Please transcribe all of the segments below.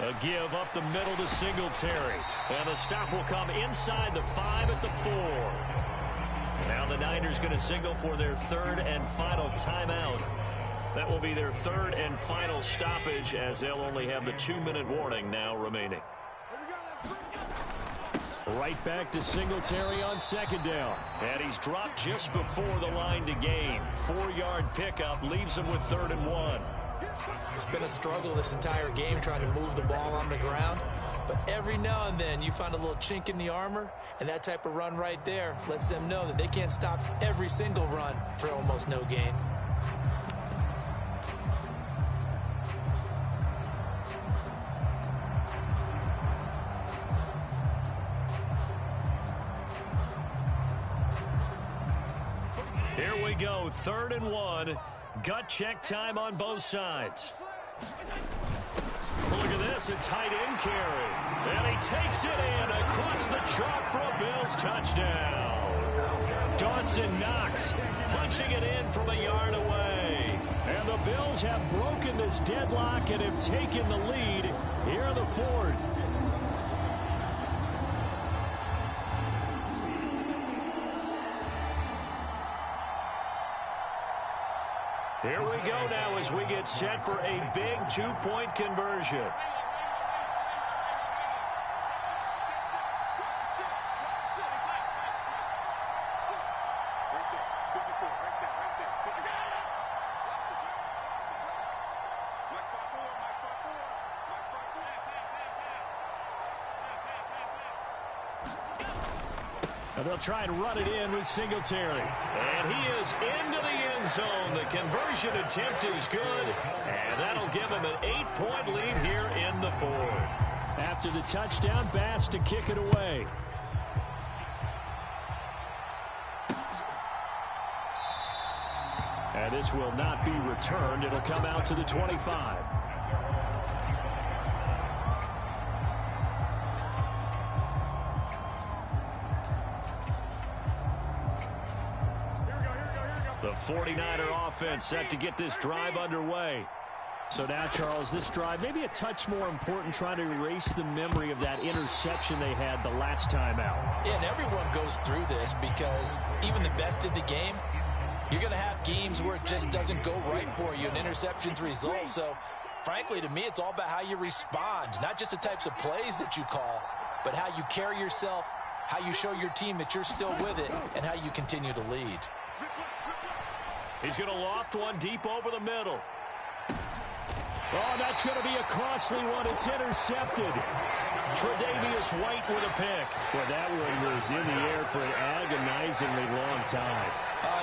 A give up the middle to Singletary. And the stop will come inside the 5 at the 4. Now the Niners going to signal for their third and final timeout. That will be their third and final stoppage, as they'll only have the 2-minute warning now remaining. Right back to Singletary on second down. And he's dropped just before the line to gain. 4-yard pickup leaves him with 3rd and 1. It's been a struggle this entire game trying to move the ball on the ground. But every now and then you find a little chink in the armor, and that type of run right there lets them know that they can't stop every single run for almost no gain. Here we go, 3rd and 1. Gut check time on both sides. Look at this, a tight end carry. And he takes it in across the chalk for a Bills touchdown. Dawson Knox punching it in from a yard away. And the Bills have broken this deadlock and have taken the lead here in the 4th. Here we go now as we get set for a big 2-point conversion. And they'll try and run it in with Singletary. And he is into the end zone. The conversion attempt is good. And that'll give him an 8-point lead here in the 4th. After the touchdown, Bass to kick it away. And this will not be returned. It'll come out to the 25. The 49er offense set to get this drive underway. So now, Charles, this drive maybe a touch more important, trying to erase the memory of that interception they had the last time out. Yeah, and everyone goes through this because even the best in the game, you're going to have games where it just doesn't go right for you, and interceptions result. So, frankly, to me, it's all about how you respond, not just the types of plays that you call, but how you carry yourself, how you show your team that you're still with it, and how you continue to lead. He's going to loft one deep over the middle. Oh, that's going to be a costly one. It's intercepted. Tre'Davious White with a pick. Well, that one was in the air for an agonizingly long time.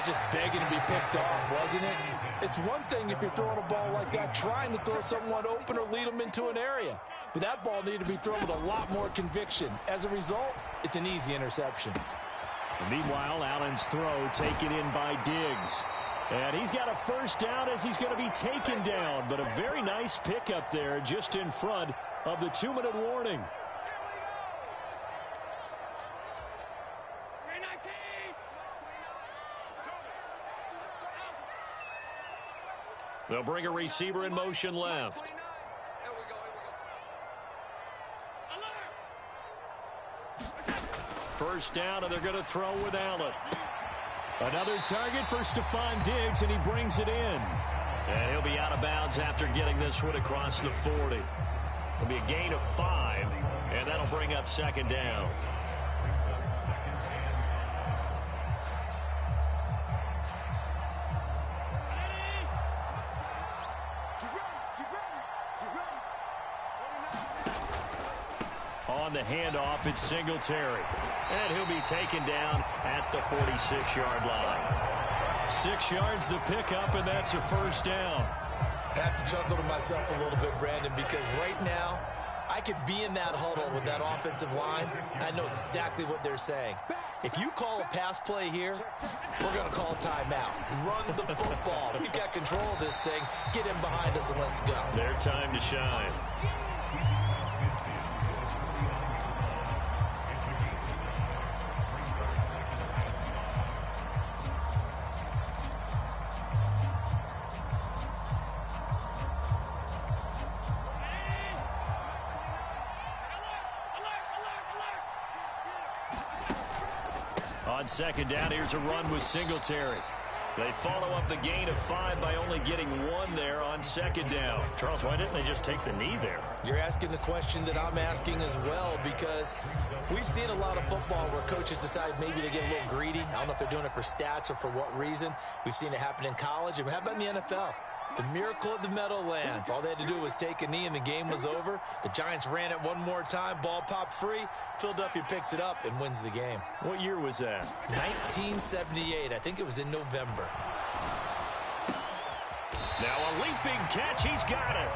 Just begging to be picked off, wasn't it? It's one thing if you're throwing a ball like that, trying to throw someone open or lead them into an area. But that ball needed to be thrown with a lot more conviction. As a result, it's an easy interception. And meanwhile, Allen's throw taken in by Diggs. And he's got a first down as he's going to be taken down. But a very nice pickup there just in front of the 2-minute warning. They'll bring a receiver in motion left. First down, and they're going to throw with Allen. Another target for Stephon Diggs, and he brings it in. And he'll be out of bounds after getting this one across the 40. It'll be a gain of 5, and that'll bring up second down. On the handoff, it's Singletary. And he'll be taken down at the 46-yard line. 6 yards the pickup, and that's a first down. I have to chuckle to myself a little bit, Brandon, because right now I could be in that huddle with that offensive line, and I know exactly what they're saying. If you call a pass play here, we're going to call timeout. Run the football. We've got control of this thing. Get in behind us and let's go. Their time to shine. On second down, here's a run with Singletary. They follow up the gain of 5 by only getting 1 there on second down. Charles, why didn't they just take the knee there? You're asking the question that I'm asking as well, because we've seen a lot of football where coaches decide maybe they get a little greedy. I don't know if they're doing it for stats or for what reason. We've seen it happen in college. And how about in the NFL? The miracle of the Meadowlands. All they had to do was take a knee and the game was over. The Giants ran it one more time. Ball popped free. Philadelphia picks it up and wins the game. What year was that? 1978. I think it was in November. Now a leaping catch. He's got it.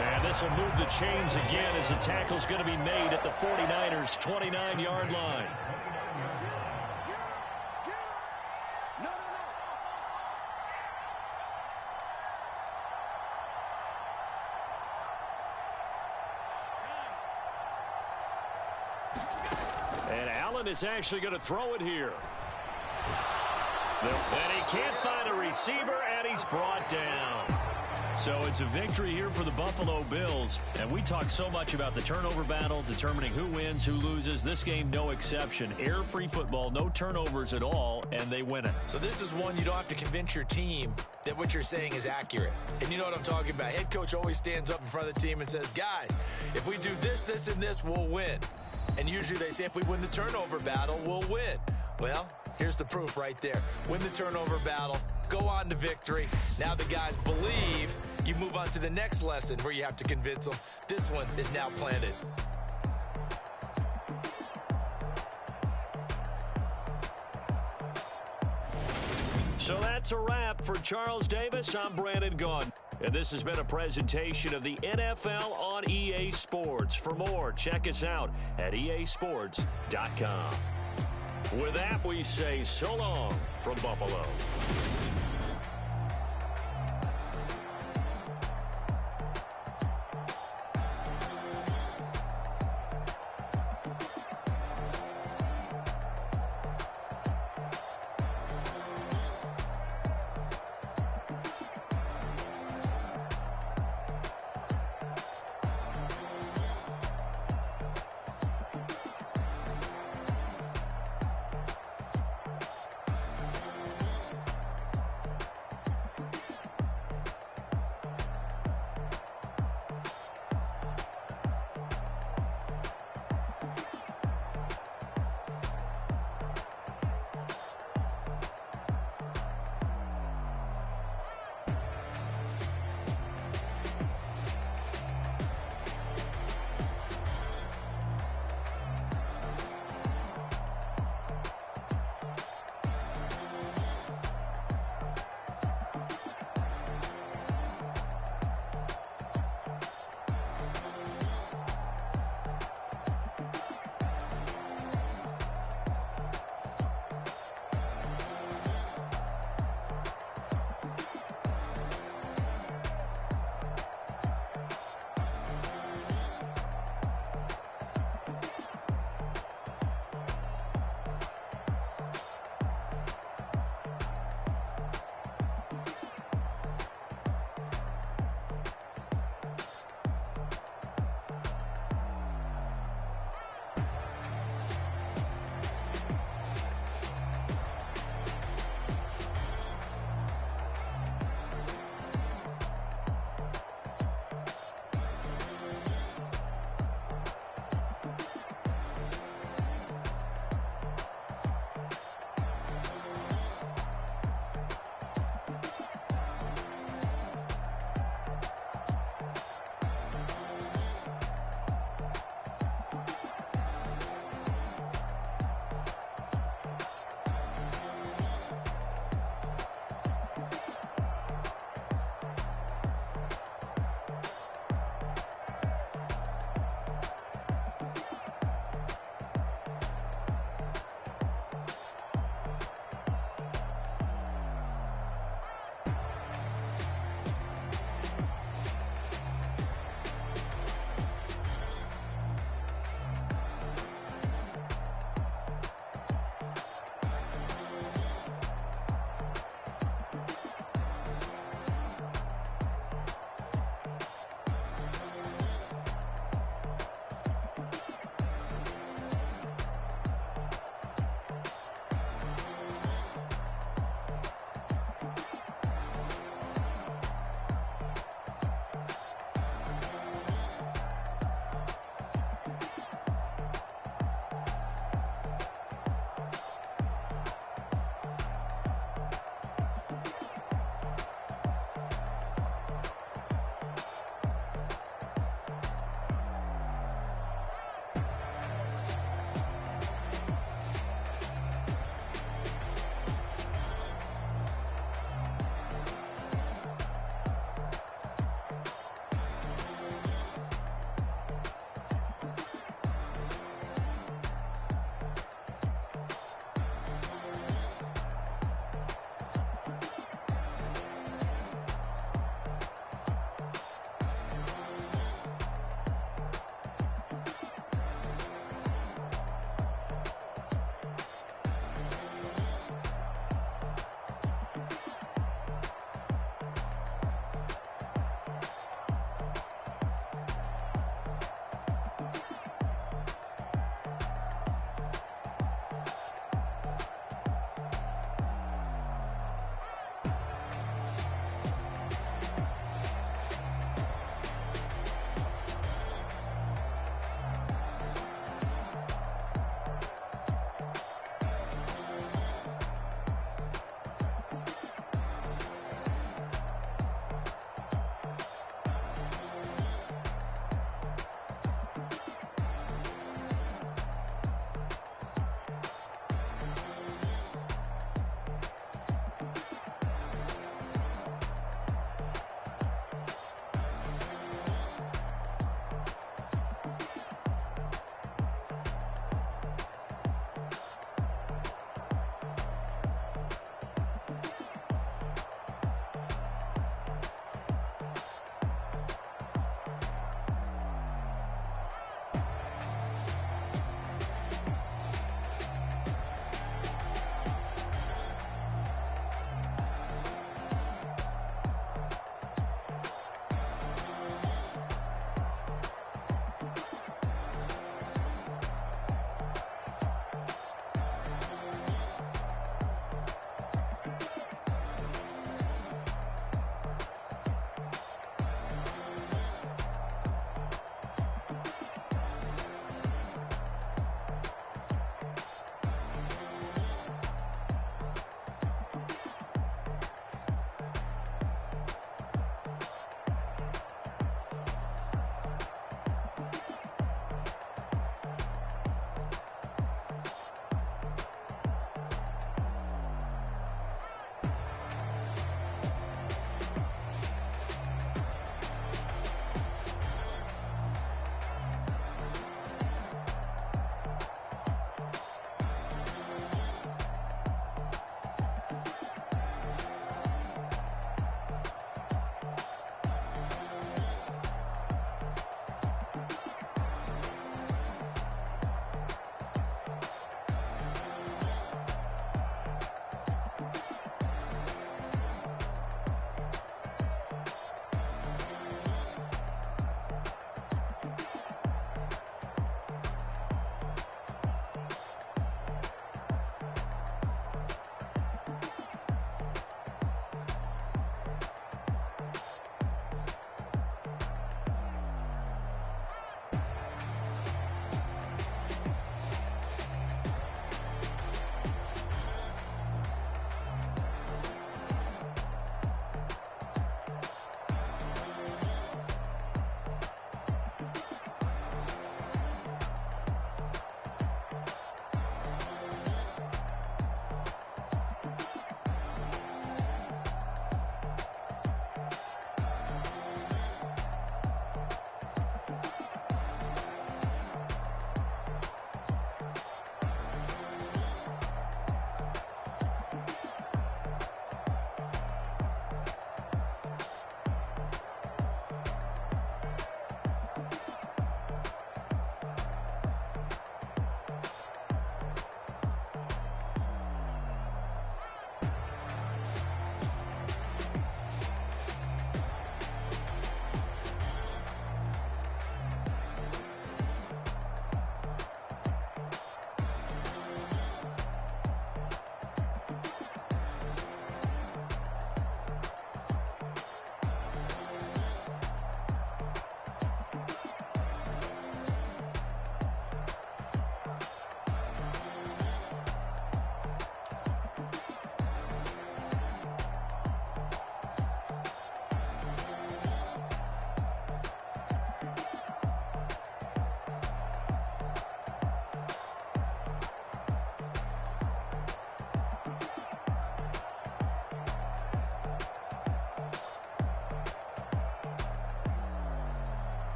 And this will move the chains again as the tackle's going to be made at the 49ers' 29-yard line. And Allen is actually going to throw it here. And he can't find a receiver, and he's brought down. So it's a victory here for the Buffalo Bills. And we talk so much about the turnover battle, determining who wins, who loses. This game, no exception. Air-free football, no turnovers at all, and they win it. So this is one you don't have to convince your team that what you're saying is accurate. And you know what I'm talking about. Head coach always stands up in front of the team and says, guys, if we do this, this, and this, we'll win. And usually they say if we win the turnover battle, we'll win. Well, here's the proof right there. Win the turnover battle, go on to victory. Now the guys believe. You move on to the next lesson where you have to convince them. This one is now planted. So that's a wrap for Charles Davis. I'm Brandon Gaudin. And this has been a presentation of the NFL on EA Sports. For more, check us out at easports.com. With that, we say so long from Buffalo.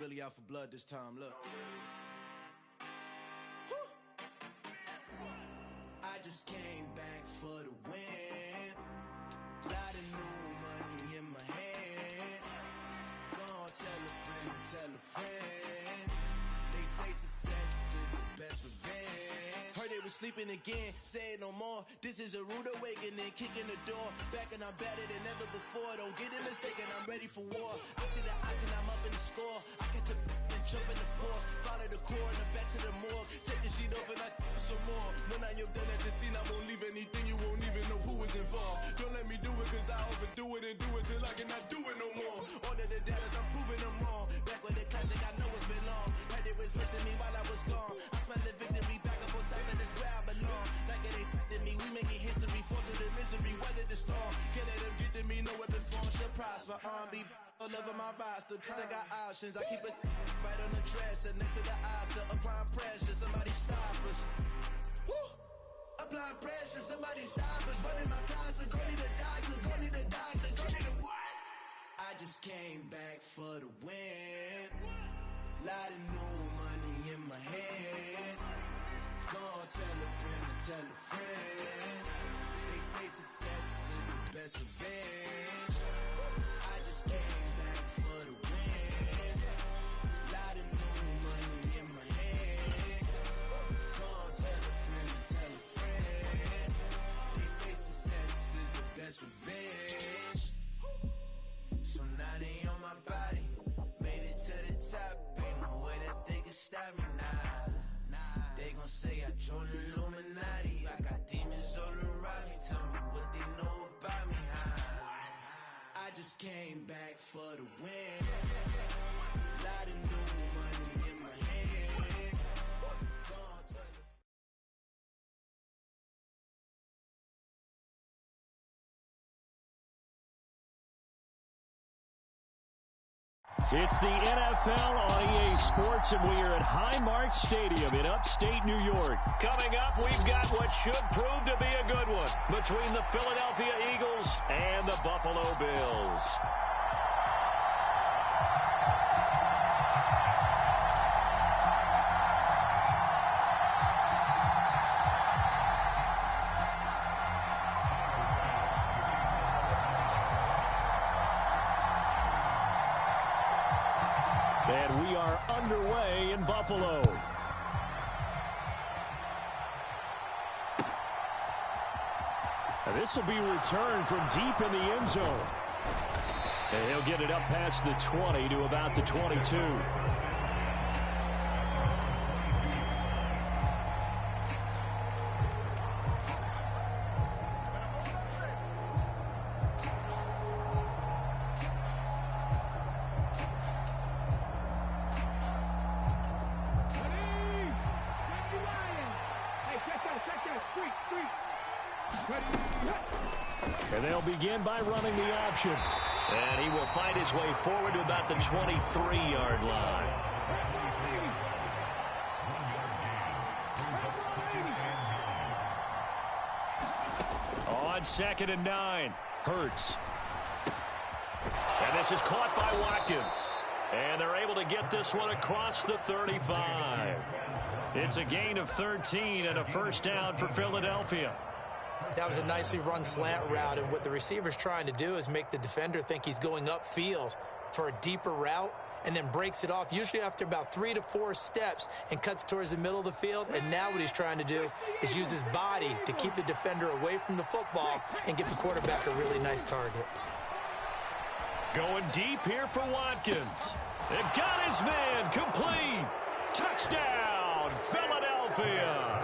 really out for blood this time, look. I just came back for the win. Lot of new money in my hand. Gonna tell a friend to tell a friend. They say success is the best revenge. Heard they was sleeping again, say it no more. This is a rude awakening, kicking the door. Back and I'm better than ever before. Don't get it mistaken, I'm ready for war. I see the option, I'm up in the score. I catch a and jump in the Porsche. Follow the core and I'm back to the morgue. Take the sheet off and I some more. When I am done at the scene, I won't leave anything. You won't even know who was involved. Don't let me do it cause I overdo it and do it till I cannot do it no more. All of the dallas, I'm proving them wrong. Back with the classic, I know it's been long. Heard they was missing me while I was gone. I smell the victory back up on top and it's where I belong. Like it ain't to me, we making history. Fall through the misery, weather the storm. Can't let them get to me, no weapon form should prosper. Be all over my roster. I got options, I keep it right on the dresser. Next to the Oscar, applying pressure. Somebody stop us. Woo! Applying pressure, somebody stop us. Running my closet, go need a doctor, go need a doctor, go need a what? I just came back for the win. Lot of new money in my hand. Gonna tell a friend to tell a friend. They say success is the best revenge. I just came back for the win. Lot of new money in my hand. Gonna tell a friend to tell a friend. They say success is the best revenge. So now they on my body. Made it to the top. Ain't no way that they can stop me now. They gon' say I joined the Illuminati. I got demons all around me. Tell me what they know about me, huh? I just came back for the win. Lot of new money in my hand. Gonna tell the It's the NFL on EA Sports, and we are at Highmark Stadium in upstate New York. Coming up, we've got what should prove to be a good one between the Philadelphia Eagles and the Buffalo Bills. And we are underway in Buffalo. And this will be returned from deep in the end zone. And he'll get it up past the 20 to about the 22. And they'll begin by running the option. And he will find his way forward to about the 23-yard line. On 2nd and 9, Hurts. And this is caught by Watkins. And they're able to get this one across the 35. It's a gain of 13 and a first down for Philadelphia. That was a nicely run slant route, and what the receiver's trying to do is make the defender think he's going upfield for a deeper route and then breaks it off, usually after about 3 to 4 steps, and cuts towards the middle of the field. And now what he's trying to do is use his body to keep the defender away from the football and give the quarterback a really nice target. Going deep here for Watkins. They've got his man complete. Touchdown, Philadelphia.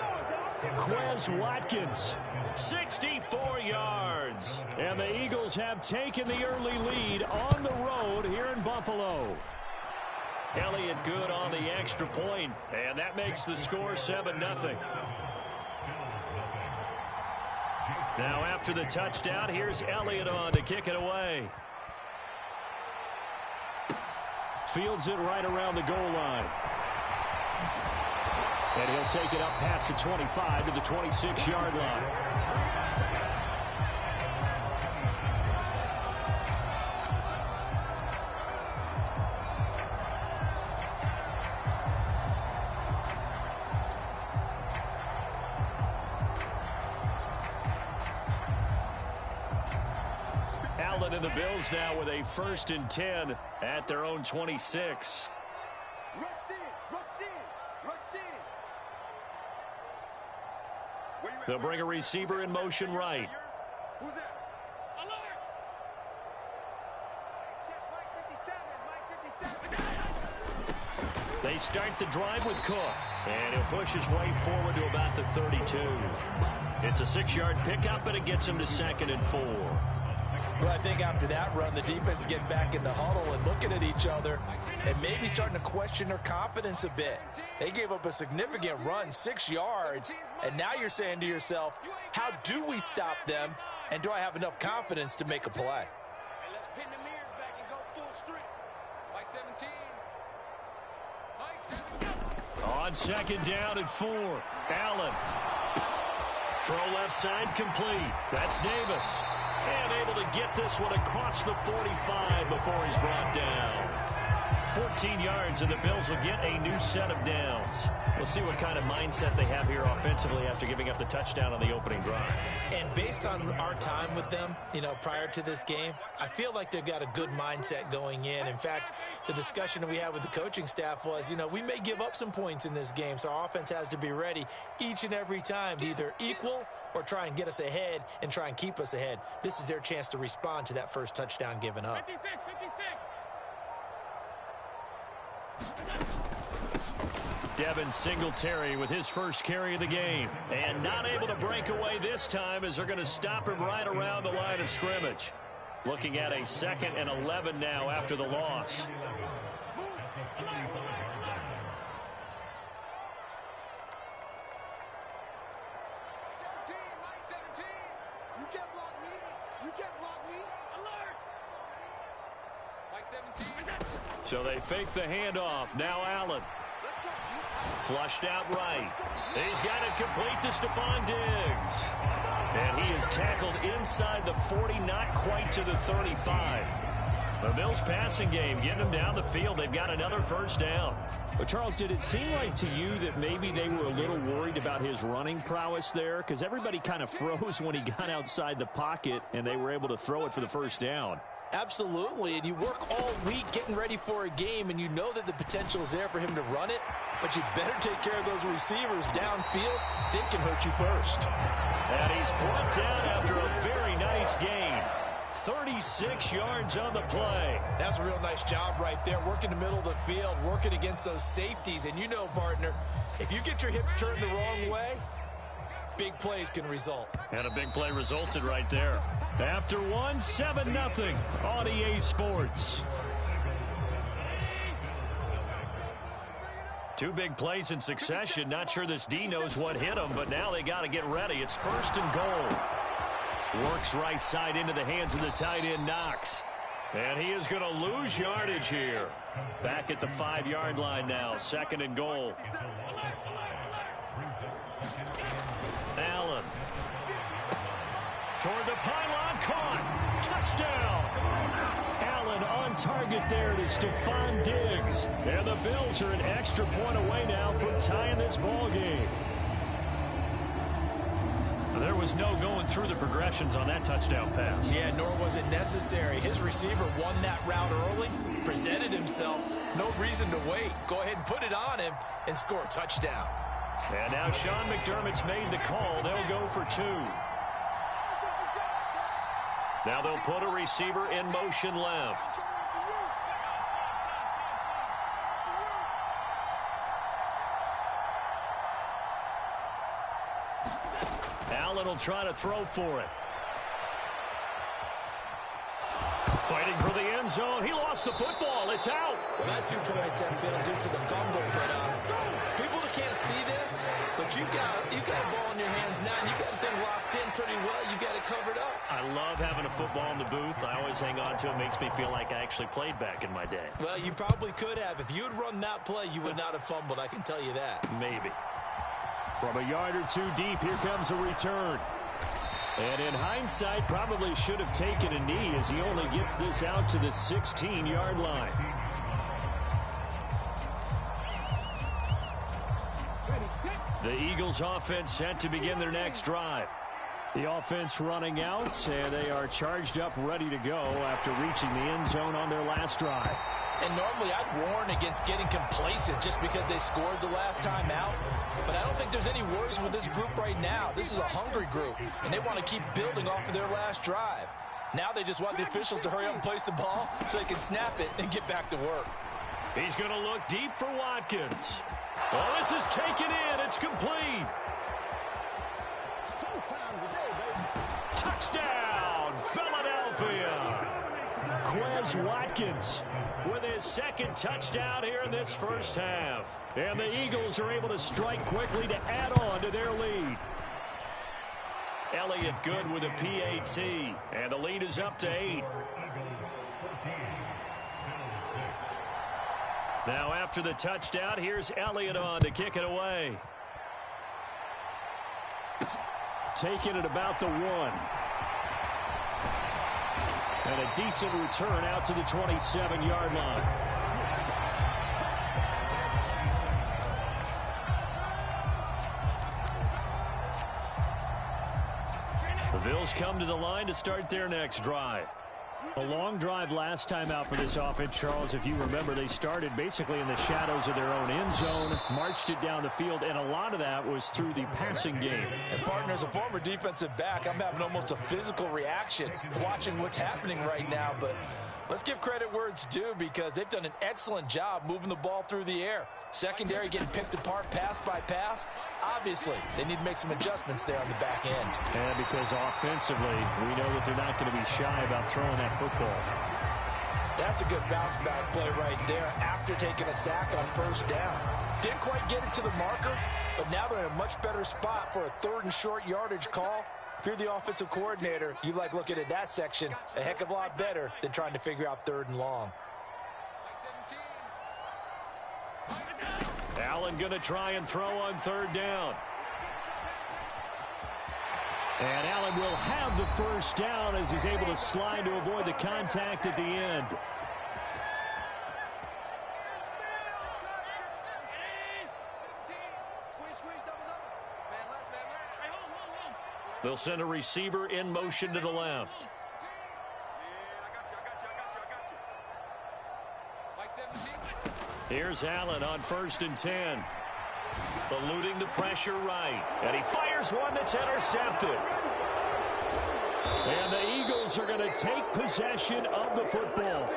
Quez Watkins, 64 yards. And the Eagles have taken the early lead on the road here in Buffalo. Elliott good on the extra point, and that makes the score 7-0. Now after the touchdown, here's Elliott on to kick it away. Fields it right around the goal line. And he'll take it up past the 25 to the 26-yard line. Allen and the Bills now with a 1st and 10 at their own 26. They'll bring a receiver in motion right. Who's that? Alert! Check Mike 57, Mike 57. They start the drive with Cook, and he'll push his way forward to about the 32. It's a 6-yard pickup, and it gets him to 2nd and 4. Well, I think after that run, the defense get back in the huddle and looking at each other and maybe starting to question their confidence a bit. They gave up a significant run, 6 yards, and now you're saying to yourself, how do we stop them, and do I have enough confidence to make a play? Hey, let's pin the mirrors back and go full strength. Mike 17. Mike 17. On 2nd down and 4, Allen. Throw left side complete. That's Davis. And able to get this one across the 45 before he's brought down. 14 yards, and the Bills will get a new set of downs. We'll see what kind of mindset they have here offensively after giving up the touchdown on the opening drive. And based on our time with them, prior to this game, I feel like they've got a good mindset going in. In fact, the discussion that we had with the coaching staff was, we may give up some points in this game, so our offense has to be ready each and every time to either equal or try and get us ahead and try and keep us ahead. This is their chance to respond to that first touchdown given up. 56. Devin Singletary with his first carry of the game. And not able to break away this time as they're going to stop him right around the line of scrimmage. Looking at a 2nd and 11 now after the loss. You can't block me. You can't block me. Alert! Mike 17. So they fake the handoff. Now Allen. Flushed out right. He's got it complete to Stephon Diggs. And he is tackled inside the 40, not quite to the 35. The Bills passing game getting them down the field. They've got another 1st down. But Charles, did it seem like to you that maybe they were a little worried about his running prowess there? Because everybody kind of froze when he got outside the pocket and they were able to throw it for the 1st down. Absolutely, and you work all week getting ready for a game, and you know that the potential is there for him to run it, but you better take care of those receivers downfield. They can hurt you first. And he's brought down after a very nice gain. 36 yards on the play. That's a real nice job right there, working the middle of the field, working against those safeties. And you know, partner, if you get your hips turned the wrong way, big plays can result. And a big play resulted right there. After 7-0 on EA Sports. 2 big plays in succession. Not sure this D knows what hit him, but now they got to get ready. It's 1st and goal. Works right side into the hands of the tight end, Knox. And he is going to lose yardage here. Back at the 5-yard line now. 2nd and goal. Allen. Toward the pylon, caught. Touchdown. Allen on target there to Stephon Diggs. And the Bills are an extra point away now from tying this ball game. There was no going through the progressions on that touchdown pass. Yeah, nor was it necessary. His receiver won that route early, presented himself. No reason to wait. Go ahead and put it on him and score a touchdown. And now Sean McDermott's made the call. They'll go for 2. Now they'll put a receiver in motion left. Allen will try to throw for it. Fighting for the end zone. He lost the football. It's out. Well, that 2-point attempt failed due to the fumble, but people that can't see this, but you got a ball in your hands now, and you got the thing locked in pretty well. You got it covered up. I love having a football in the booth. I always hang on to it. Makes me feel like I actually played back in my day. Well, you probably could have. If you had run that play, you would not have fumbled. I can tell you that. Maybe. From a yard or 2 deep, here comes a return. And in hindsight, probably should have taken a knee as he only gets this out to the 16-yard line. The Eagles offense set to begin their next drive. The offense running out, and they are charged up, ready to go after reaching the end zone on their last drive. And normally I'd warn against getting complacent just because they scored the last time out. But I don't think there's any worries with this group right now. This is a hungry group, and they want to keep building off of their last drive. Now they just want the officials to hurry up and place the ball so they can snap it and get back to work. He's going to look deep for Watkins. Oh, this is taken in. It's complete. Touchdown, Philadelphia. Quez Watkins with his second touchdown here in this first half. And the Eagles are able to strike quickly to add on to their lead. Elliott good with a PAT, and the lead is up to 8. Now after the touchdown, here's Elliott on to kick it away. Taking it about the 1. And a decent return out to the 27-yard line. The Bills come to the line to start their next drive. A long drive last time out for this offense, Charles. If you remember, they started basically in the shadows of their own end zone, marched it down the field, and a lot of that was through the passing game. And, partner, as a former defensive back, I'm having almost a physical reaction watching what's happening right now. But let's give credit where it's due because they've done an excellent job moving the ball through the air. Secondary getting picked apart pass by pass. Obviously, they need to make some adjustments there on the back end. And because offensively, we know that they're not going to be shy about throwing that football. That's a good bounce back play right there after taking a sack on first down. Didn't quite get it to the marker, but now they're in a much better spot for a 3rd and short yardage call. If you're the offensive coordinator, you like looking at that section a heck of a lot better than trying to figure out 3rd and long. Allen going to try and throw on 3rd down. And Allen will have the first down as he's able to slide to avoid the contact at the end. They'll send a receiver in motion to the left. Here's Allen on 1st and 10. Eluding the pressure right. And he fires one that's intercepted. And the Eagles are going to take possession of the football.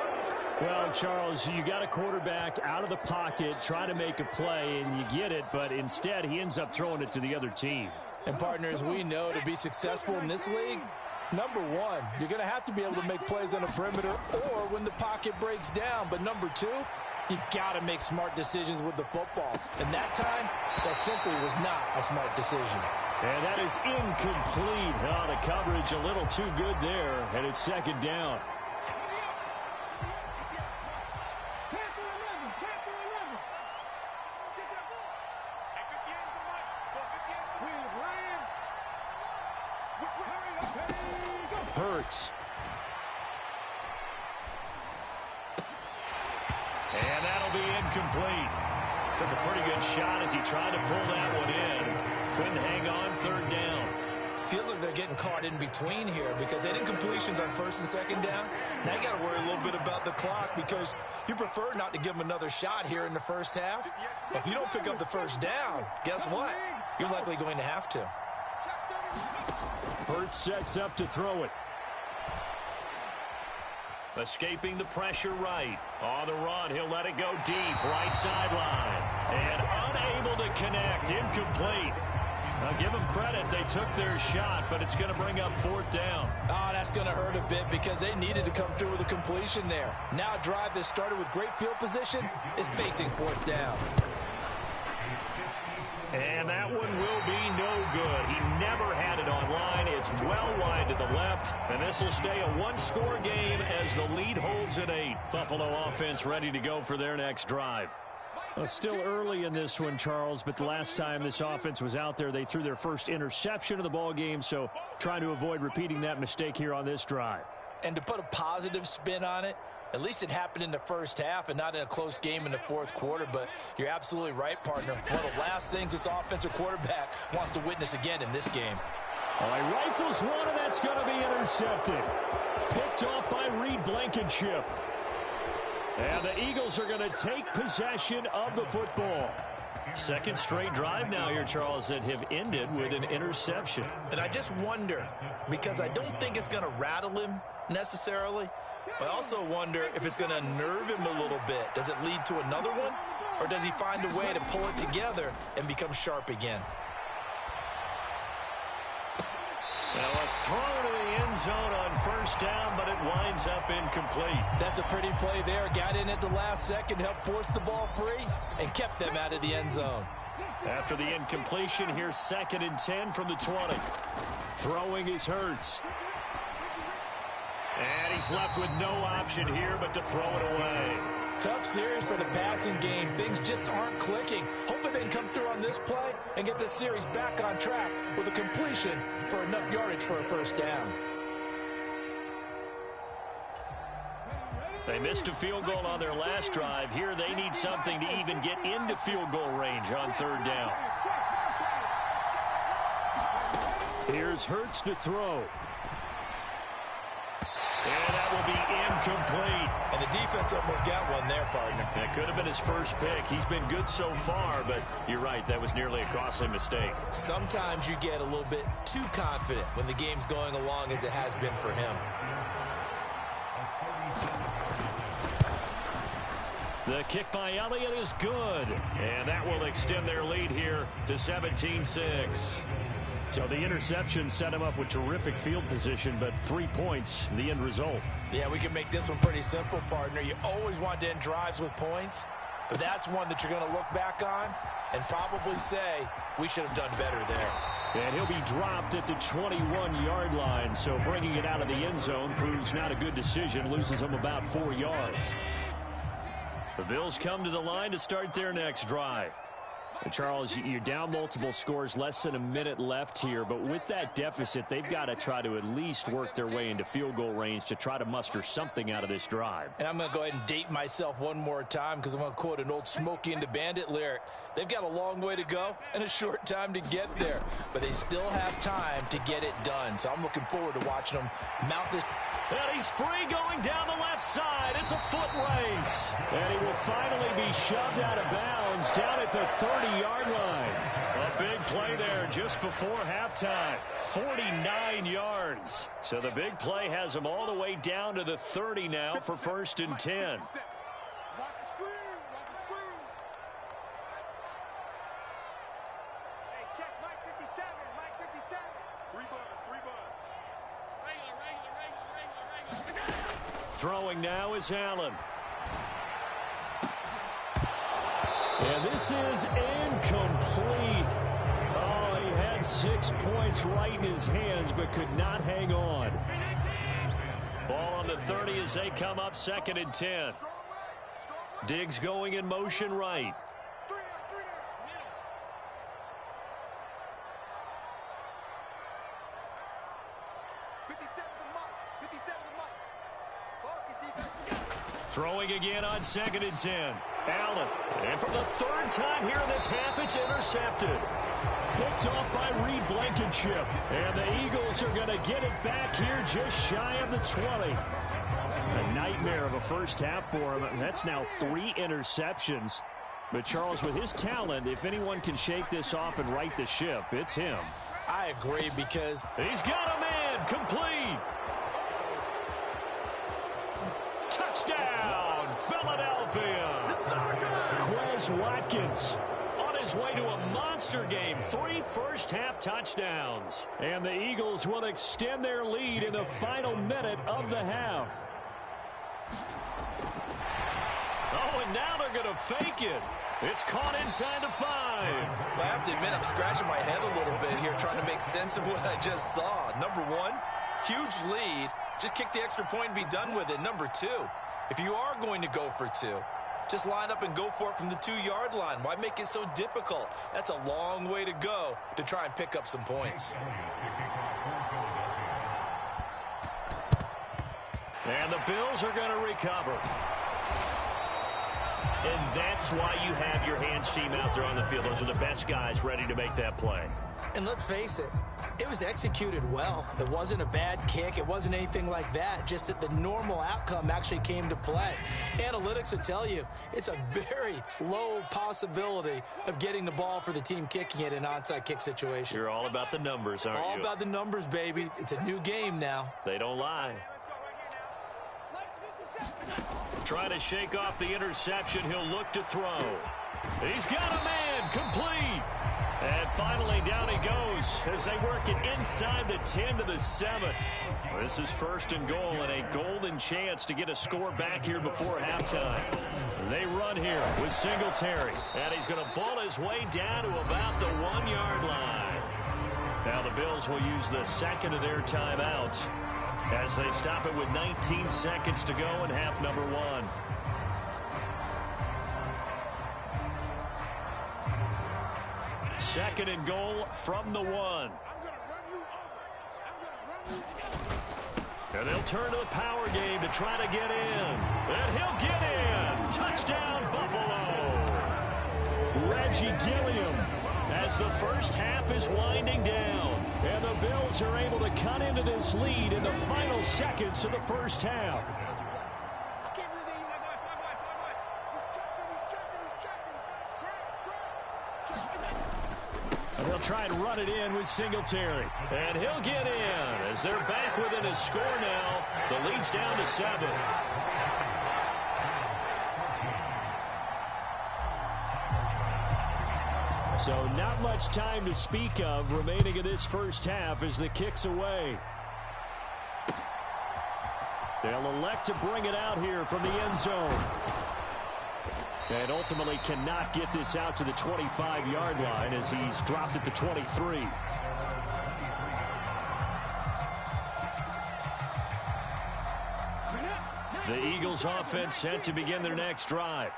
Well, Charles, you got a quarterback out of the pocket trying to make a play, and you get it, but instead he ends up throwing it to the other team. And, partners, we know to be successful in this league, number one, you're going to have to be able to make plays on the perimeter or when the pocket breaks down. But number 2, you got to make smart decisions with the football. And that time, that simply was not a smart decision. And that is incomplete. Oh, the coverage a little too good there, and it's 2nd down. Hurts. And that'll be incomplete. Took a pretty good shot as he tried to pull that one in. Couldn't hang on 3rd down. Feels like they're getting caught in between here because they had incompletions on 1st and 2nd down. Now you got to worry a little bit about the clock because you prefer not to give them another shot here in the first half. But if you don't pick up the first down, guess what? You're likely going to have to. Hurts sets up to throw it. Escaping the pressure right. On the run, he'll let it go deep. Right sideline. And unable to connect. Incomplete. Now give them credit. They took their shot, but it's going to bring up 4th down. Oh, that's going to hurt a bit because they needed to come through with a completion there. Now a drive that started with great field position is facing 4th down. And that one will be no good. He never had it on line. It's well wide to the left. And this will stay a 1-score game as the lead holds at 8. Buffalo offense ready to go for their next drive. Well, still early in this one, Charles, but the last time this offense was out there, they threw their first interception of the ball game, so trying to avoid repeating that mistake here on this drive. And to put a positive spin on it, at least it happened in the first half and not in a close game in the 4th quarter. But you're absolutely right, partner. One of the last things this offensive quarterback wants to witness again in this game. Oh, he rifles one, and that's going to be intercepted. Picked off by Reed Blankenship. And the Eagles are going to take possession of the football. Second straight drive now here, Charles, that have ended with an interception. And I just wonder, because I don't think it's going to rattle him necessarily, but I also wonder if it's going to unnerve him a little bit. Does it lead to another one, or does he find a way to pull it together and become sharp again? Now a throw to the end zone on first down, but it winds up incomplete. That's a pretty play there. Got in at the last second, helped force the ball free, and kept them out of the end zone. After the incompletion, here's 2nd and 10 from the 20. Throwing is Hurts. And he's left with no option here but to throw it away. Tough series for the passing game. Things just aren't clicking. Hoping they can come through on this play and get this series back on track with a completion for enough yardage for a first down. They missed a field goal on their last drive. Here they need something to even get into field goal range on 3rd down. Here's Hurts to throw. And that will be incomplete. And the defense almost got one there, partner. That could have been his first pick. He's been good so far, but you're right, that was nearly a costly mistake. Sometimes you get a little bit too confident when the game's going along as it has been for him. The kick by Elliott is good, and that will extend their lead here to 17-6. So the interception set him up with terrific field position, but 3 points, the end result. Yeah, we can make this one pretty simple, partner. You always want to end drives with points, but that's one that you're going to look back on and probably say, we should have done better there. And he'll be dropped at the 21-yard line, so bringing it out of the end zone proves not a good decision, loses him about 4 yards. The Bills come to the line to start their next drive. Charles, you're down multiple scores, less than a minute left here, but with that deficit, they've got to try to at least work their way into field goal range to try to muster something out of this drive. And I'm going to go ahead and date myself one more time because I'm going to quote an old Smokey and the Bandit lyric. They've got a long way to go and a short time to get there, but they still have time to get it done. So I'm looking forward to watching them mount this. And he's free going down the left side. It's a foot race. And he will finally be shoved out of bounds down at the 30-yard line. A big play there just before halftime. 49 yards. So the big play has him all the way down to the 30 now for 1st and 10. Throwing now is Allen. And this is incomplete. Oh, he had 6 points right in his hands, but could not hang on. Ball on the 30 as they come up 2nd and 10. Diggs going in motion right. Throwing again on 2nd and 10. Allen. And for the 3rd time here in this half, it's intercepted. Picked off by Reed Blankenship. And the Eagles are going to get it back here just shy of the 20. A nightmare of a first half for him. That's now 3 interceptions. But Charles, with his talent, if anyone can shake this off and right the ship, it's him. I agree because he's got a man complete. Touchdown, Philadelphia. Quez Watkins on his way to a monster game. 3 first-half touchdowns. And the Eagles will extend their lead in the final minute of the half. Oh, and now they're going to fake it. It's caught inside the 5. Well, I have to admit, I'm scratching my head a little bit here trying to make sense of what I just saw. Number 1, huge lead. Just kick the extra point and be done with it. Number 2, if you are going to go for 2, just line up and go for it from the 2-yard line. Why make it so difficult? That's a long way to go to try and pick up some points. And the Bills are going to recover. And that's why you have your hands team out there on the field. Those are the best guys ready to make that play. And let's face it, it was executed well. It wasn't a bad kick. It wasn't anything like that. Just that the normal outcome actually came to play. Analytics will tell you it's a very low possibility of getting the ball for the team kicking it in an onside kick situation. You're all about the numbers, aren't you? All about the numbers, baby. It's a new game now. They don't lie. Trying to shake off the interception. He'll look to throw. He's got a man. Complete. And finally, down he goes as they work it inside the 10 to the 7. This is 1st and goal and a golden chance to get a score back here before halftime. They run here with Singletary, and he's going to ball his way down to about the 1-yard line. Now the Bills will use the second of their timeouts as they stop it with 19 seconds to go in half number 1. Second and goal from the 1. And they'll turn to the power game to try to get in. And he'll get in. Touchdown, Buffalo. Reggie Gilliam as the first half is winding down. And the Bills are able to cut into this lead in the final seconds of the first half. And they'll try and run it in with Singletary. And he'll get in as they're back within a score now. The lead's down to 7. So not much time to speak of remaining in this first half as the kick's away. They'll elect to bring it out here from the end zone. And ultimately cannot get this out to the 25-yard line as he's dropped at the 23. The Eagles offense set to begin their next drive.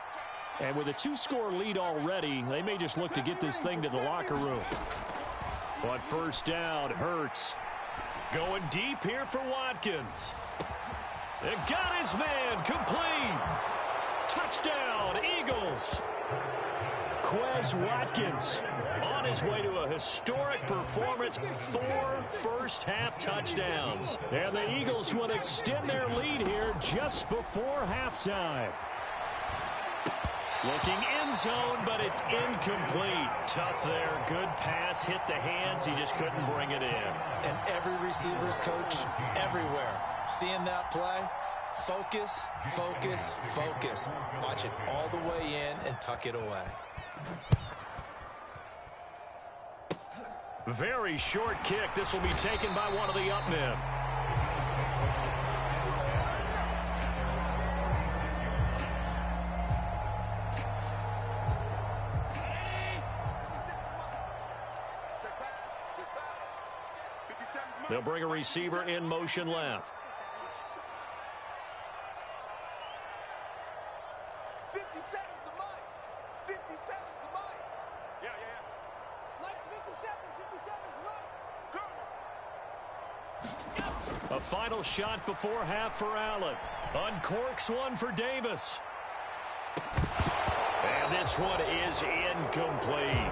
And with a 2-score lead already, they may just look to get this thing to the locker room. But first down, Hurts. Going deep here for Watkins. They got his man, complete. Touchdown, Eagles. Quez Watkins on his way to a historic performance, 4 first-half touchdowns. And the Eagles will extend their lead here just before halftime. Looking end zone, but it's incomplete. Tough there. Good pass. Hit the hands. He just couldn't bring it in. And every receiver's coach everywhere seeing that play. Focus, focus, focus. Watch it all the way in and tuck it away. Very short kick. This will be taken by one of the up men. They'll bring a receiver in motion left. 50 seconds to Mike. 50 seconds to Mike. Yeah. Mike's 57 Mike. A final shot before half for Allen. Uncorks one for Davis. And this one is incomplete.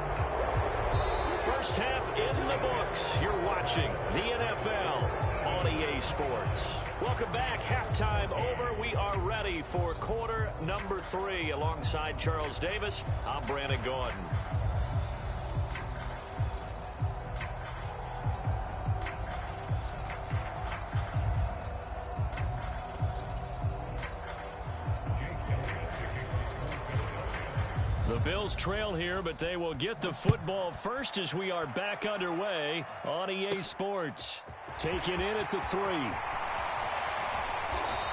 First half in the books. You're watching the NFL on EA Sports. Welcome back. Halftime over. We are ready for quarter number 3. Alongside Charles Davis, I'm Brandon Gordon. The Bills trail here, but they will get the football first as we are back underway on EA Sports. Taken in at the 3.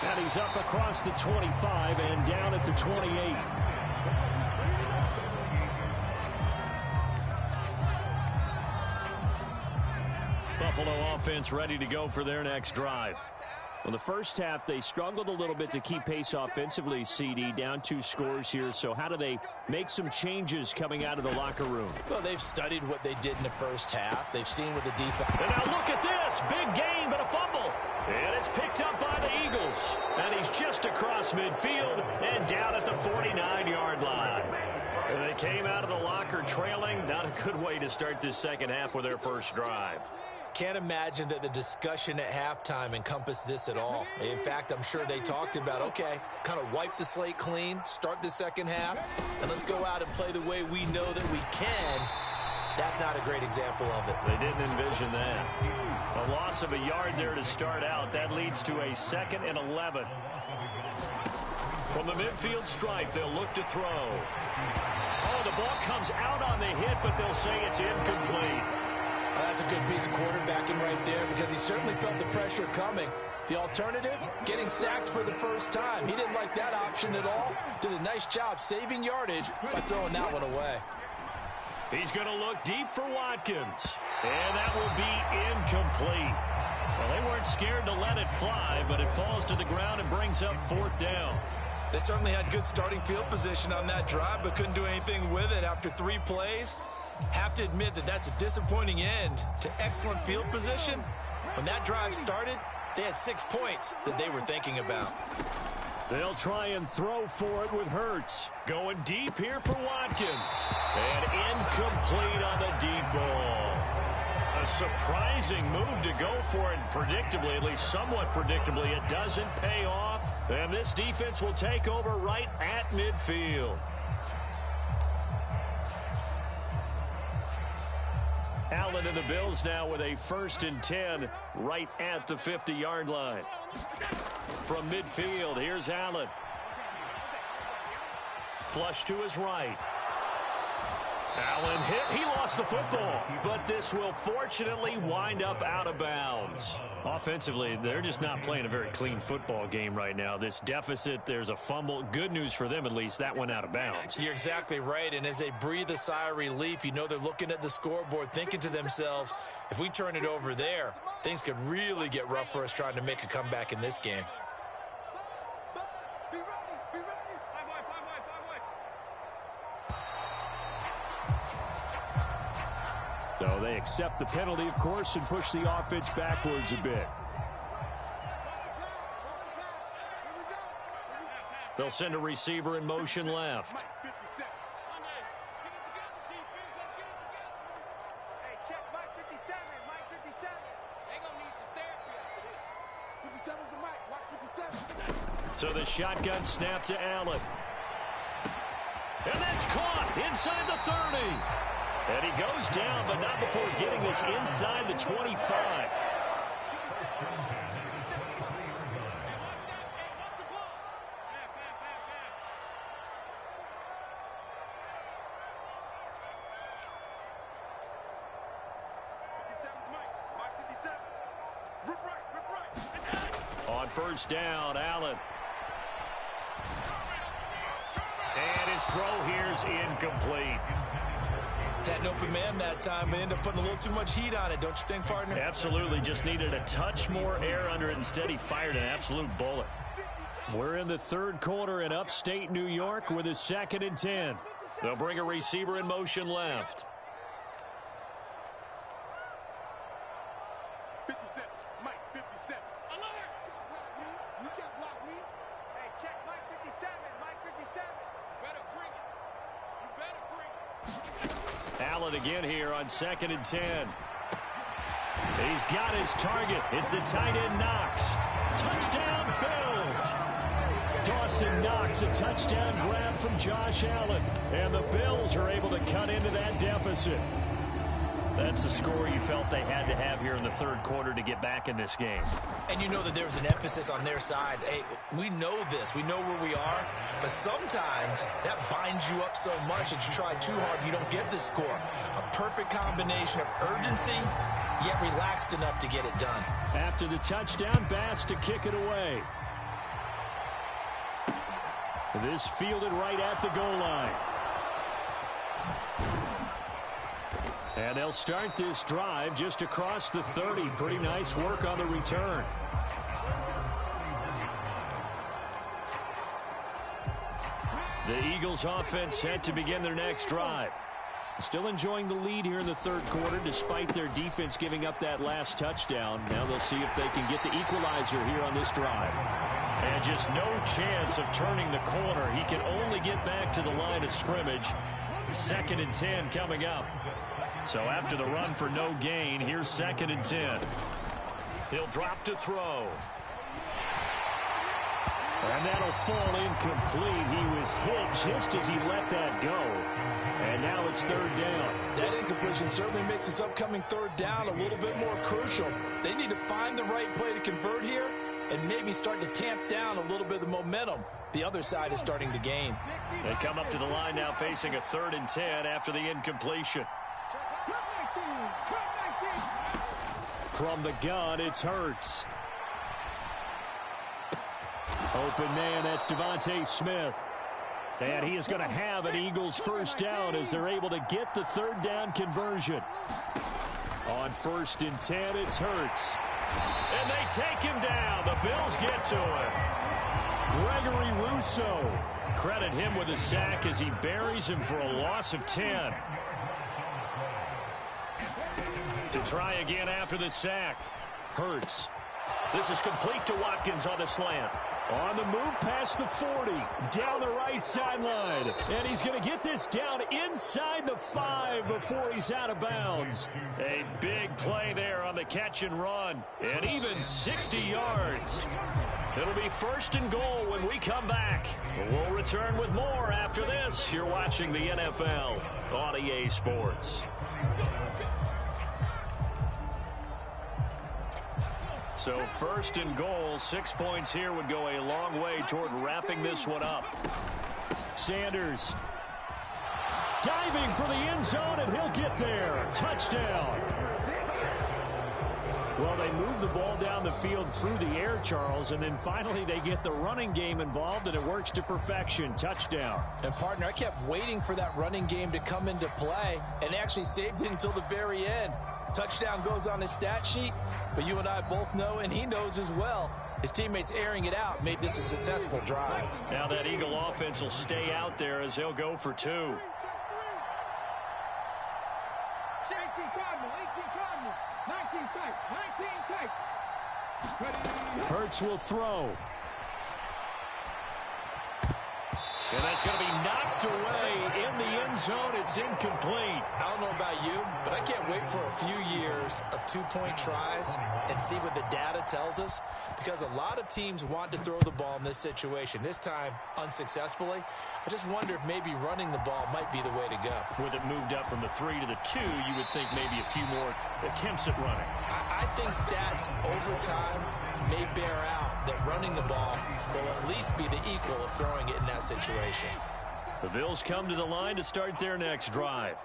And he's up across the 25 and down at the 28. Buffalo offense ready to go for their next drive. Well, the first half, they struggled a little bit to keep pace offensively, CD, down 2 scores here. So how do they make some changes coming out of the locker room? Well, they've studied what they did in the first half. They've seen what the defense... And now look at this. Big gain, but a fumble. And it's picked up by the Eagles. And he's just across midfield and down at the 49-yard line. And they came out of the locker trailing. Not a good way to start this second half with their first drive. Can't imagine that the discussion at halftime encompassed this at all. In fact, I'm sure they talked about, okay, kind of wipe the slate clean, start the second half, and let's go out and play the way we know that we can. That's not a great example of it. They didn't envision that. A loss of a yard there to start out. That leads to a 2nd and 11. From the midfield stripe, they'll look to throw. Oh, the ball comes out on the hit, but they'll say it's incomplete. Well, that's a good piece of quarterbacking right there because he certainly felt the pressure coming. The alternative, getting sacked for the first time. He didn't like that option at all. Did a nice job saving yardage by throwing that one away. He's going to look deep for Watkins. And that will be incomplete. Well, they weren't scared to let it fly, but it falls to the ground and brings up 4th down. They certainly had good starting field position on that drive, but couldn't do anything with it after 3 plays. Have to admit that that's a disappointing end to excellent field position. When that drive started, they had 6 points that they were thinking about. They'll try and throw for it with Hurts. Going deep here for Watkins. And incomplete on the deep ball. A surprising move to go for it predictably, at least somewhat predictably. It doesn't pay off. And this defense will take over right at midfield. Allen and the Bills now with a 1st and 10 right at the 50-yard line. From midfield, here's Allen. Flush to his right. Allen hit. He lost the football, but this will fortunately wind up out of bounds. Offensively, they're just not playing a very clean football game right now. This deficit, there's a fumble. Good news for them, at least. That went out of bounds. You're exactly right, and as they breathe a sigh of relief, you know they're looking at the scoreboard, thinking to themselves, if we turn it over there, things could really get rough for us trying to make a comeback in this game. So they accept the penalty, of course, and push the offense backwards a bit. They'll send a receiver in motion left. So the shotgun snap to Allen. And that's caught inside the 30. And he goes down, but not before getting this inside the 25. On 1st down, Allen. And his throw here's incomplete. Had an open man that time, but ended up putting a little too much heat on it, don't you think, partner? Absolutely. Just needed a touch more air under it. Instead, he fired an absolute bullet. We're in the 3rd quarter in upstate New York with a 2nd and 10. They'll bring a receiver in motion left. 57, Mike 57. Alert! You can't block me. Hey, check Mike 57, Mike 57. Better bring it. You better bring it. Allen again here on 2nd and 10. He's got his target. It's the tight end Knox. Touchdown, Bills. Dawson Knox, a touchdown grab from Josh Allen. And the Bills are able to cut into that deficit. That's the score you felt they had to have here in the 3rd quarter to get back in this game. And you know that there was an emphasis on their side. Hey, we know this. We know where we are. But sometimes that binds you up so much that you try too hard, you don't get the score. A perfect combination of urgency, yet relaxed enough to get it done. After the touchdown, Bass to kick it away. This fielded right at the goal line. And they'll start this drive just across the 30. Pretty nice work on the return. The Eagles offense set to begin their next drive. Still enjoying the lead here in the third quarter despite their defense giving up that last touchdown. Now they'll see if they can get the equalizer here on this drive. And just no chance of turning the corner. He can only get back to the line of scrimmage. 2nd and 10 coming up. So after the run for no gain, here's 2nd and 10. He'll drop to throw. And that'll fall incomplete. He was hit just as he let that go. And now it's 3rd down. That incompletion certainly makes this upcoming 3rd down a little bit more crucial. They need to find the right play to convert here and maybe start to tamp down a little bit of the momentum the other side is starting to gain. They come up to the line now facing a 3rd and 10 after the incompletion. From the gun, it's Hurts. Open man, that's Devontae Smith. And he is going to have an Eagles 1st down as they're able to get the 3rd down conversion. On 1st and 10, it's Hurts. And they take him down. The Bills get to him. Gregory Rousseau. Credit him with a sack as he buries him for a loss of 10. To try again after the sack. Hurts. This is complete to Watkins on the slant. On the move past the 40, down the right sideline. And he's going to get this down inside the 5 before he's out of bounds. A big play there on the catch and run. And even 60 yards. It'll be 1st and goal when we come back. We'll return with more after this. You're watching the NFL on EA Sports. So 1st and goal, 6 points here would go a long way toward wrapping this one up. Sanders diving for the end zone, and he'll get there. Touchdown. Well, they move the ball down the field through the air, Charles, and then finally they get the running game involved, and it works to perfection. Touchdown. And, partner, I kept waiting for that running game to come into play and actually saved it until the very end. Touchdown goes on his stat sheet, but you and I both know, and he knows as well, his teammates airing it out made this a successful drive. Now that Eagle offense will stay out there as he'll go for 2. 18 Cardinal, 18 Cardinal, 19 tight, 19 tight. Hurts will throw. And that's going to be knocked away in the end zone. It's incomplete. I don't know about you, but I can't wait for a few years of 2-point tries and see what the data tells us, because a lot of teams want to throw the ball in this situation. This time, unsuccessfully. I just wonder if maybe running the ball might be the way to go. With it moved up from the 3 to the 2, you would think maybe a few more attempts at running. I think stats over time may bear out that running the ball will at least be the equal of throwing it in that situation. The Bills come to the line to start their next drive.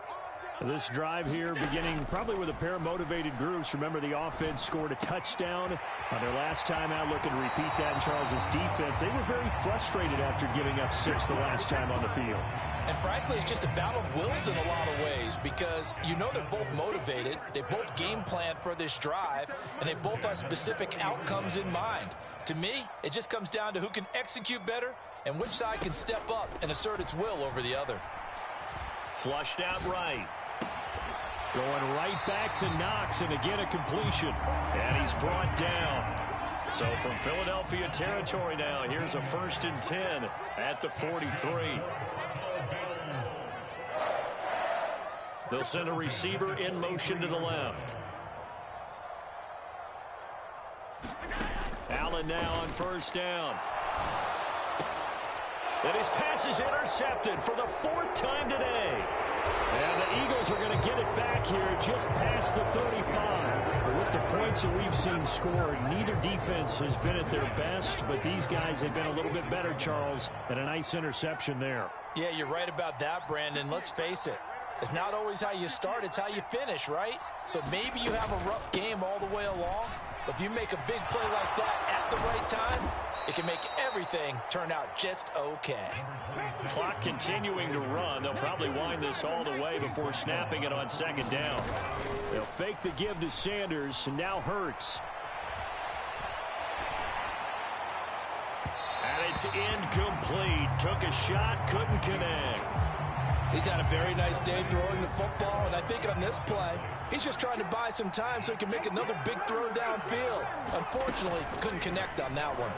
This drive here beginning probably with a pair of motivated groups. Remember, the offense scored a touchdown on their last time out. Looking to repeat that in Charles's defense. They were very frustrated after giving up 6 the last time on the field. And frankly, it's just a battle of wills in a lot of ways, because you know they're both motivated, they both game plan for this drive, and they both have specific outcomes in mind. To me, it just comes down to who can execute better and which side can step up and assert its will over the other. Flushed out right. Going right back to Knox, and again a completion. And he's brought down. So from Philadelphia territory now, here's a 1st and 10 at the 43. They'll send a receiver in motion to the left. Allen now on 1st down. And his pass is intercepted for the 4th time today. And the Eagles are going to get it back here just past the 35. But with the points that we've seen scored, neither defense has been at their best, but these guys have been a little bit better, Charles, and a nice interception there. Yeah, you're right about that, Brandon. Let's face it. It's not always how you start, it's how you finish, right? So maybe you have a rough game all the way along, but if you make a big play like that at the right time, it can make everything turn out just okay. Clock continuing to run. They'll probably wind this all the way before snapping it on 2nd down. They'll fake the give to Sanders, and now Hurts. And It's incomplete. Took a shot, couldn't connect. He's had a very nice day throwing the football, and I think on this play, he's just trying to buy some time so he can make another big throw downfield. Unfortunately, couldn't connect on that one.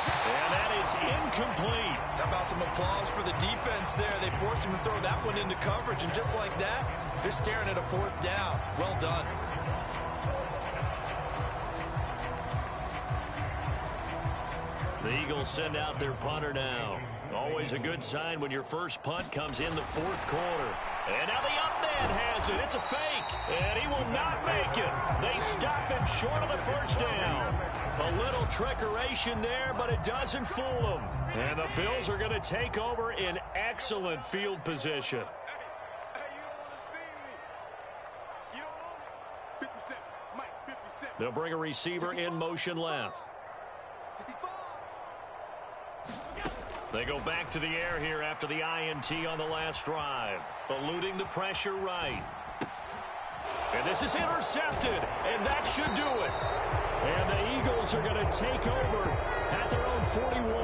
And that is incomplete. How about some applause for the defense there? They forced him to throw that one into coverage, and just like that, they're staring at a fourth down. Well done. The Eagles send out their punter now. Always a good sign when your first punt comes in the fourth quarter. And now the up man has it. It's a fake. And he will not make it. They stop him short of the first down. A little trickeration there, but it doesn't fool them. And the Bills are going to take over in excellent field position. Hey, you don't want to see me. You don't want me. 57. Mike, 57. They'll bring a receiver in motion left. 55. They go back to the air here after the INT on the last drive. Eluding the pressure right. And this is intercepted, and that should do it. And the Eagles are going to take over at their own 41.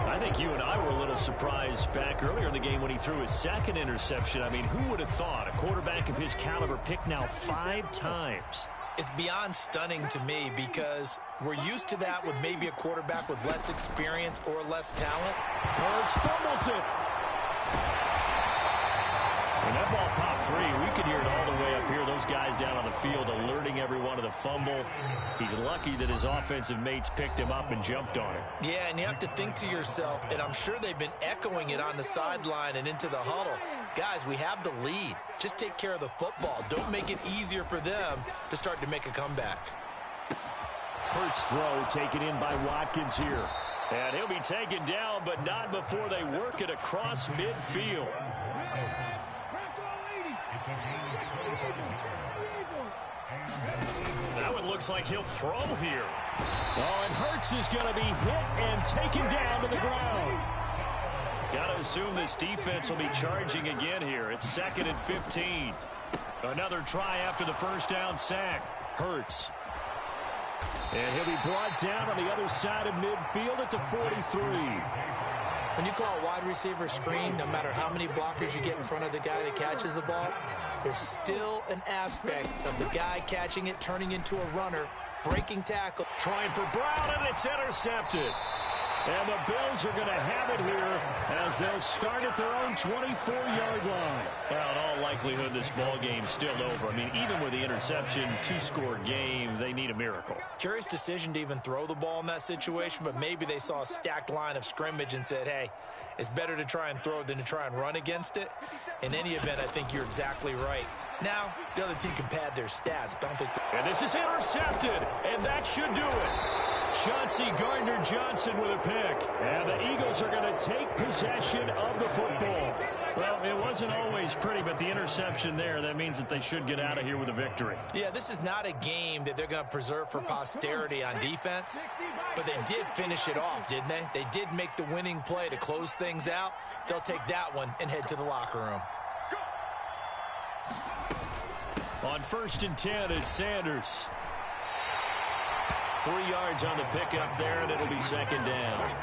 I think you and I were a little surprised back earlier in the game when he threw his second interception. I mean, who would have thought a quarterback of his caliber picked now 5 times? It's beyond stunning to me because we're used to that with maybe a quarterback with less experience or less talent. Hurts fumbles it. When that ball popped free, we could hear it all the way up here. Those guys down on the field alerting everyone of the fumble. He's lucky that his offensive mates picked him up and jumped on it. Yeah, and you have to think to yourself, and I'm sure they've been echoing it on the sideline and into the huddle. Guys, we have the lead. Just take care of the football. Don't make it easier for them to start to make a comeback. Hurts throw taken in by Watkins here. And he'll be taken down, but not before they work it across midfield. That one looks like he'll throw here. Oh, and Hurts is going to be hit and taken down to the ground. Got to assume this defense will be charging again here. It's 2nd and 15. Another try after the first down sack. Hurts. And he'll be brought down on the other side of midfield at the 43. When you call a wide receiver screen, no matter how many blockers you get in front of the guy that catches the ball, there's still an aspect of the guy catching it, turning into a runner, breaking tackle. Trying for Brown, and it's intercepted. And the Bills are going to have it here as they'll start at their own 24-yard line. Well, in all likelihood, this ball game's still over. I mean, even with the interception, 2-score game, they need a miracle. Curious decision to even throw the ball in that situation, but maybe they saw a stacked line of scrimmage and said, hey, it's better to try and throw than to try and run against it. In any event, I think you're exactly right. Now, the other team can pad their stats, but I don't think... And this is intercepted, and that should do it. Chauncey Gardner-Johnson with a pick. And the Eagles are going to take possession of the football. Well, it wasn't always pretty, but the interception there, that means that they should get out of here with a victory. Yeah, this is not a game that they're going to preserve for posterity on defense, but they did finish it off, didn't they? They did make the winning play to close things out. They'll take that one and head to the locker room. On 1st and 10, it's Sanders. 3 yards on the pickup there, and it'll be 2nd down.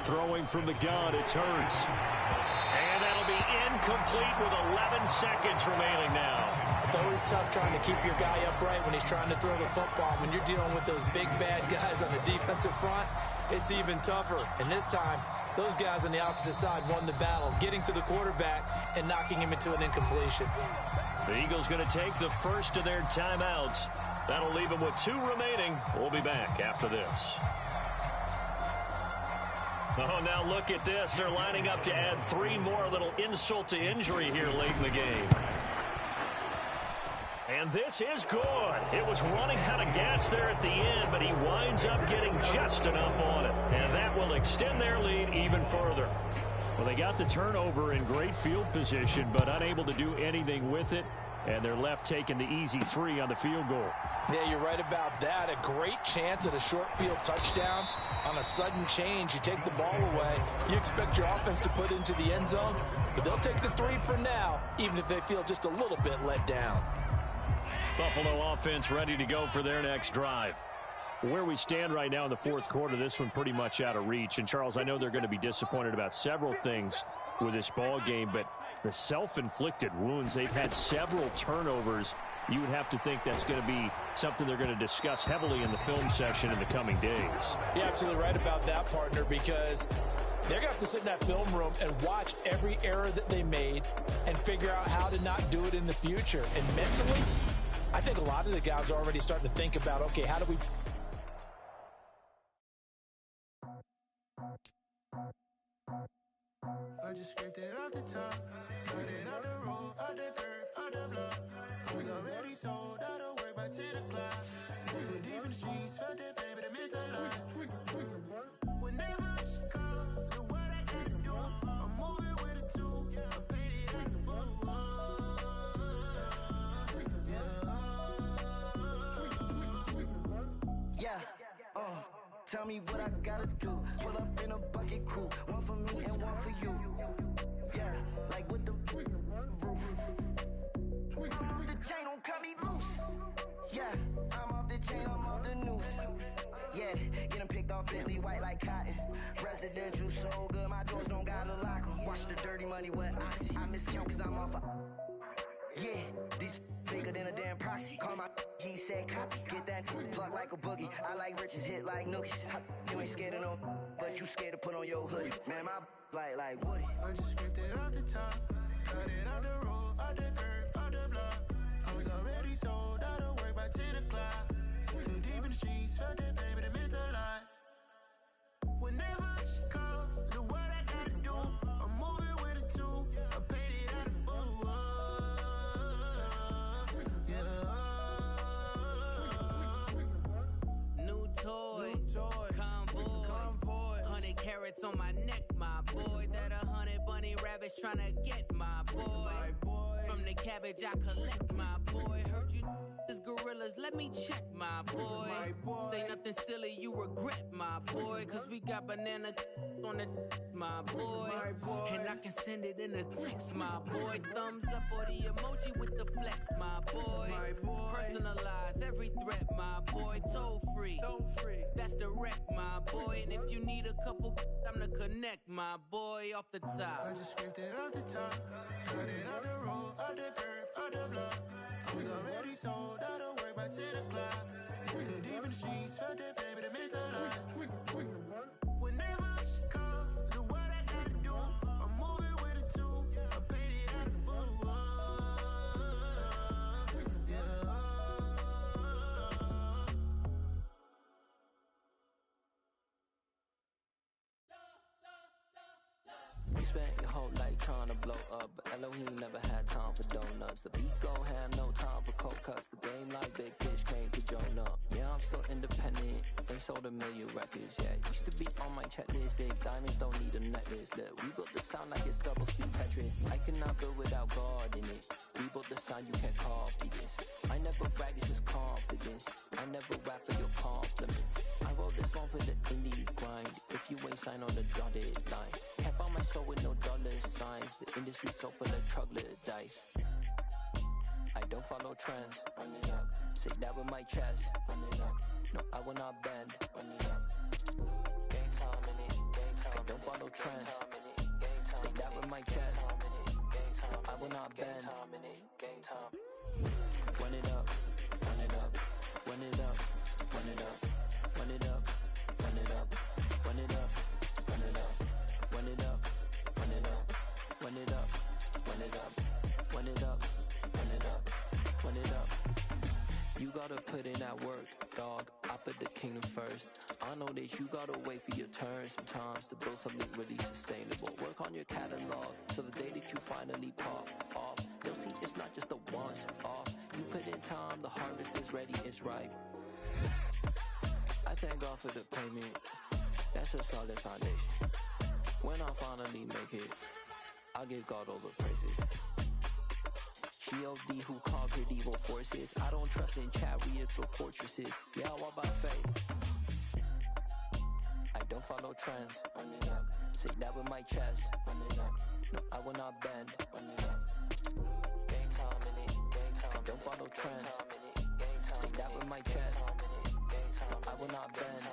Throwing from the gun, it's Hurts. And that'll be incomplete with 11 seconds remaining now. It's always tough trying to keep your guy upright when he's trying to throw the football. When you're dealing with those big, bad guys on the defensive front, it's even tougher. And this time, those guys on the opposite side won the battle, getting to the quarterback and knocking him into an incompletion. The Eagles going to take the first of their timeouts. That'll leave them with 2 remaining. We'll be back after this. Oh, now look at this. They're lining up to add 3 more. A little insult to injury here late in the game. And this is good. It was running out of gas there at the end, but he winds up getting just enough on it. And that will extend their lead even further. Well, they got the turnover in great field position, but unable to do anything with it. And they're left taking the easy 3 on the field goal. Yeah, you're right about that. A great chance at a short field touchdown. On a sudden change, you take the ball away. You expect your offense to put into the end zone, but they'll take the 3 for now, even if they feel just a little bit let down. Buffalo offense ready to go for their next drive. Where we stand right now in the fourth quarter, this one pretty much out of reach. And, Charles, I know they're going to be disappointed about several things with this ball game, but the self-inflicted wounds, they've had several turnovers. You would have to think that's going to be something they're going to discuss heavily in the film session in the coming days. You're absolutely right about that, partner, because they're going to have to sit in that film room and watch every error that they made and figure out how to not do it in the future. And mentally, I think a lot of the guys are already starting to think about, okay, how do we... I just scraped it off the top, cut it on the road, on the curve, on the block. I was already sold, out of work by 10 o'clock. Too deep in the streets, felt that pain, but it meant a lot. Whenever she calls, look what I gotta do. I'm moving with a two, I paid it out the full. Yeah, tell me what I gotta do. Pull up in a bucket crew, one for me and one for you. Yeah, like with the roof. The chain don't cut me loose. Yeah, I'm off the chain, I'm off the noose. Yeah, getting picked off Bentley white like cotton. Residential so good, my doors don't gotta lock 'em. Watch the dirty money with oxy. I miscount cause I'm off a... Yeah, these bigger than a damn proxy. Call my he said copy. Get that plug like a boogie. I like riches, hit like nookies. You ain't scared of no, but you scared to put on your hoodie. Man, my like Woody. I just scraped it off the top, cut it on the road, on the curve, on the block. I was already sold, out of work by 10 o'clock. Too deep in the streets, felt that pain, but it meant a lot. Whenever she calls, look what I gotta do. I'm moving with a two, I paid it out of full. New toys, convoys, 100 carats on my neck, my boy. That 100 bunny rabbits tryna get my boy. From the cabbage I collect, my boy. Heard you this gorillas, let me check, my boy. Say nothing silly, you regret, my boy. Cause we got banana on the my boy. And I can send it in a text, my boy. Thumbs up or the emoji with the flex, my boy. Personalize every threat, my boy. Toll free, that's direct, my boy. And if you need a couple, I'm to connect, my boy. Off the top, I just scraped it off the top, cut it on the road, on the curve, on the block. I was already sold, out of work by 10 o'clock. Too deep in the streets, felt that pain, but it meant a lot. Whenever she calls, look what I gotta do. I'm moving with a two, I paid it out of full. You spent your whole life trying to blow up, but Elohim never had time for donuts. The beat go ham, no time for cold cuts. The game like big bitch came to join up. Yeah, I'm still independent, they sold 1 million records. Yeah, used to be on my checklist. Big diamonds don't need a necklace. Look, we built the sound like it's double speed Tetris. I cannot build without God in it. We built the sound, you can't copy this. I never brag, it's just confidence. I never rap for your compliments. I wrote this one for the indie grind. If you ain't signed on the dotted line, can't buy my soul with no dollar signs. The industry so full of troglodytes. I don't follow trends. Run it up. Say that with my chest. Run it up. No, I will not bend. Run it up. Game time in it. Game time. I don't follow trends. Say that with my chest. No, I will not bend. Game time. Run it up. Run it up. Run it up. Run it up. Run it up. Run it up. Run it up. Run it up. Run it up. Run it up. Run it up. Run it up. Run it up. Run it up. Run it up. You gotta put in that work, dog. I put the kingdom first. I know that you gotta wait for your turn sometimes to build something really sustainable. Work on your catalog, so the day that you finally pop off, you'll see it's not just a once off. You put in time, the harvest is ready, it's ripe. I thank God for the payment. That's a solid foundation. When I finally make it, I give God all the praises. G.O.D. who conquered evil forces. I don't trust in chariots or fortresses. Yeah, I walk by faith. I don't follow trends. Run it up. Say that with my chest. Run it up. No, I will not bend. Run it up. Game time in it. Game time. don't follow trends. Say that with my chest. I will not bend.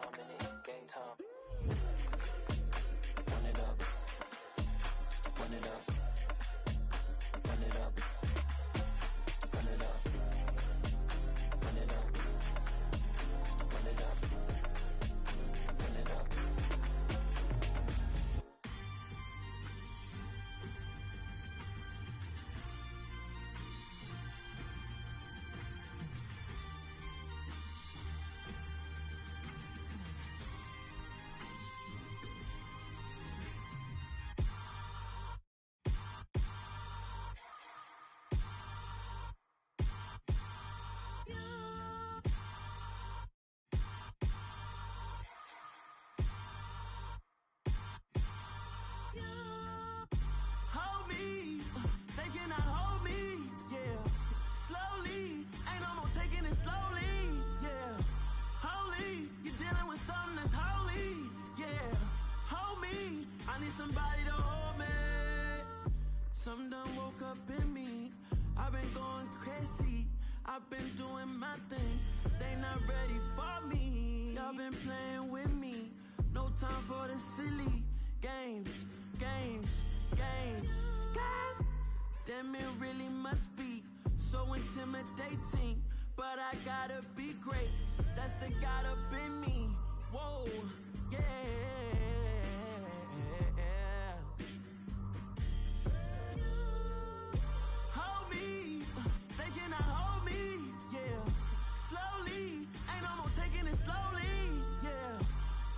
Run it up. Run it up. Run it up. Run it up. Run it up. Run it up. Run it up. Hold me, they cannot hold me, yeah. Slowly, ain't no more taking it slowly, yeah. Holy, you're dealing with something that's holy, yeah. Hold me, I need somebody to hold me. Something done woke up in me. I've been going crazy, I've been doing my thing. They not ready for me. Y'all been playing with me. No time for the silly games, games, games, games. Damn, it really must be so intimidating. But I gotta be great. That's the God up in me. Whoa, yeah. Hold me, they cannot hold me, yeah. Slowly, ain't no more taking it slowly, yeah.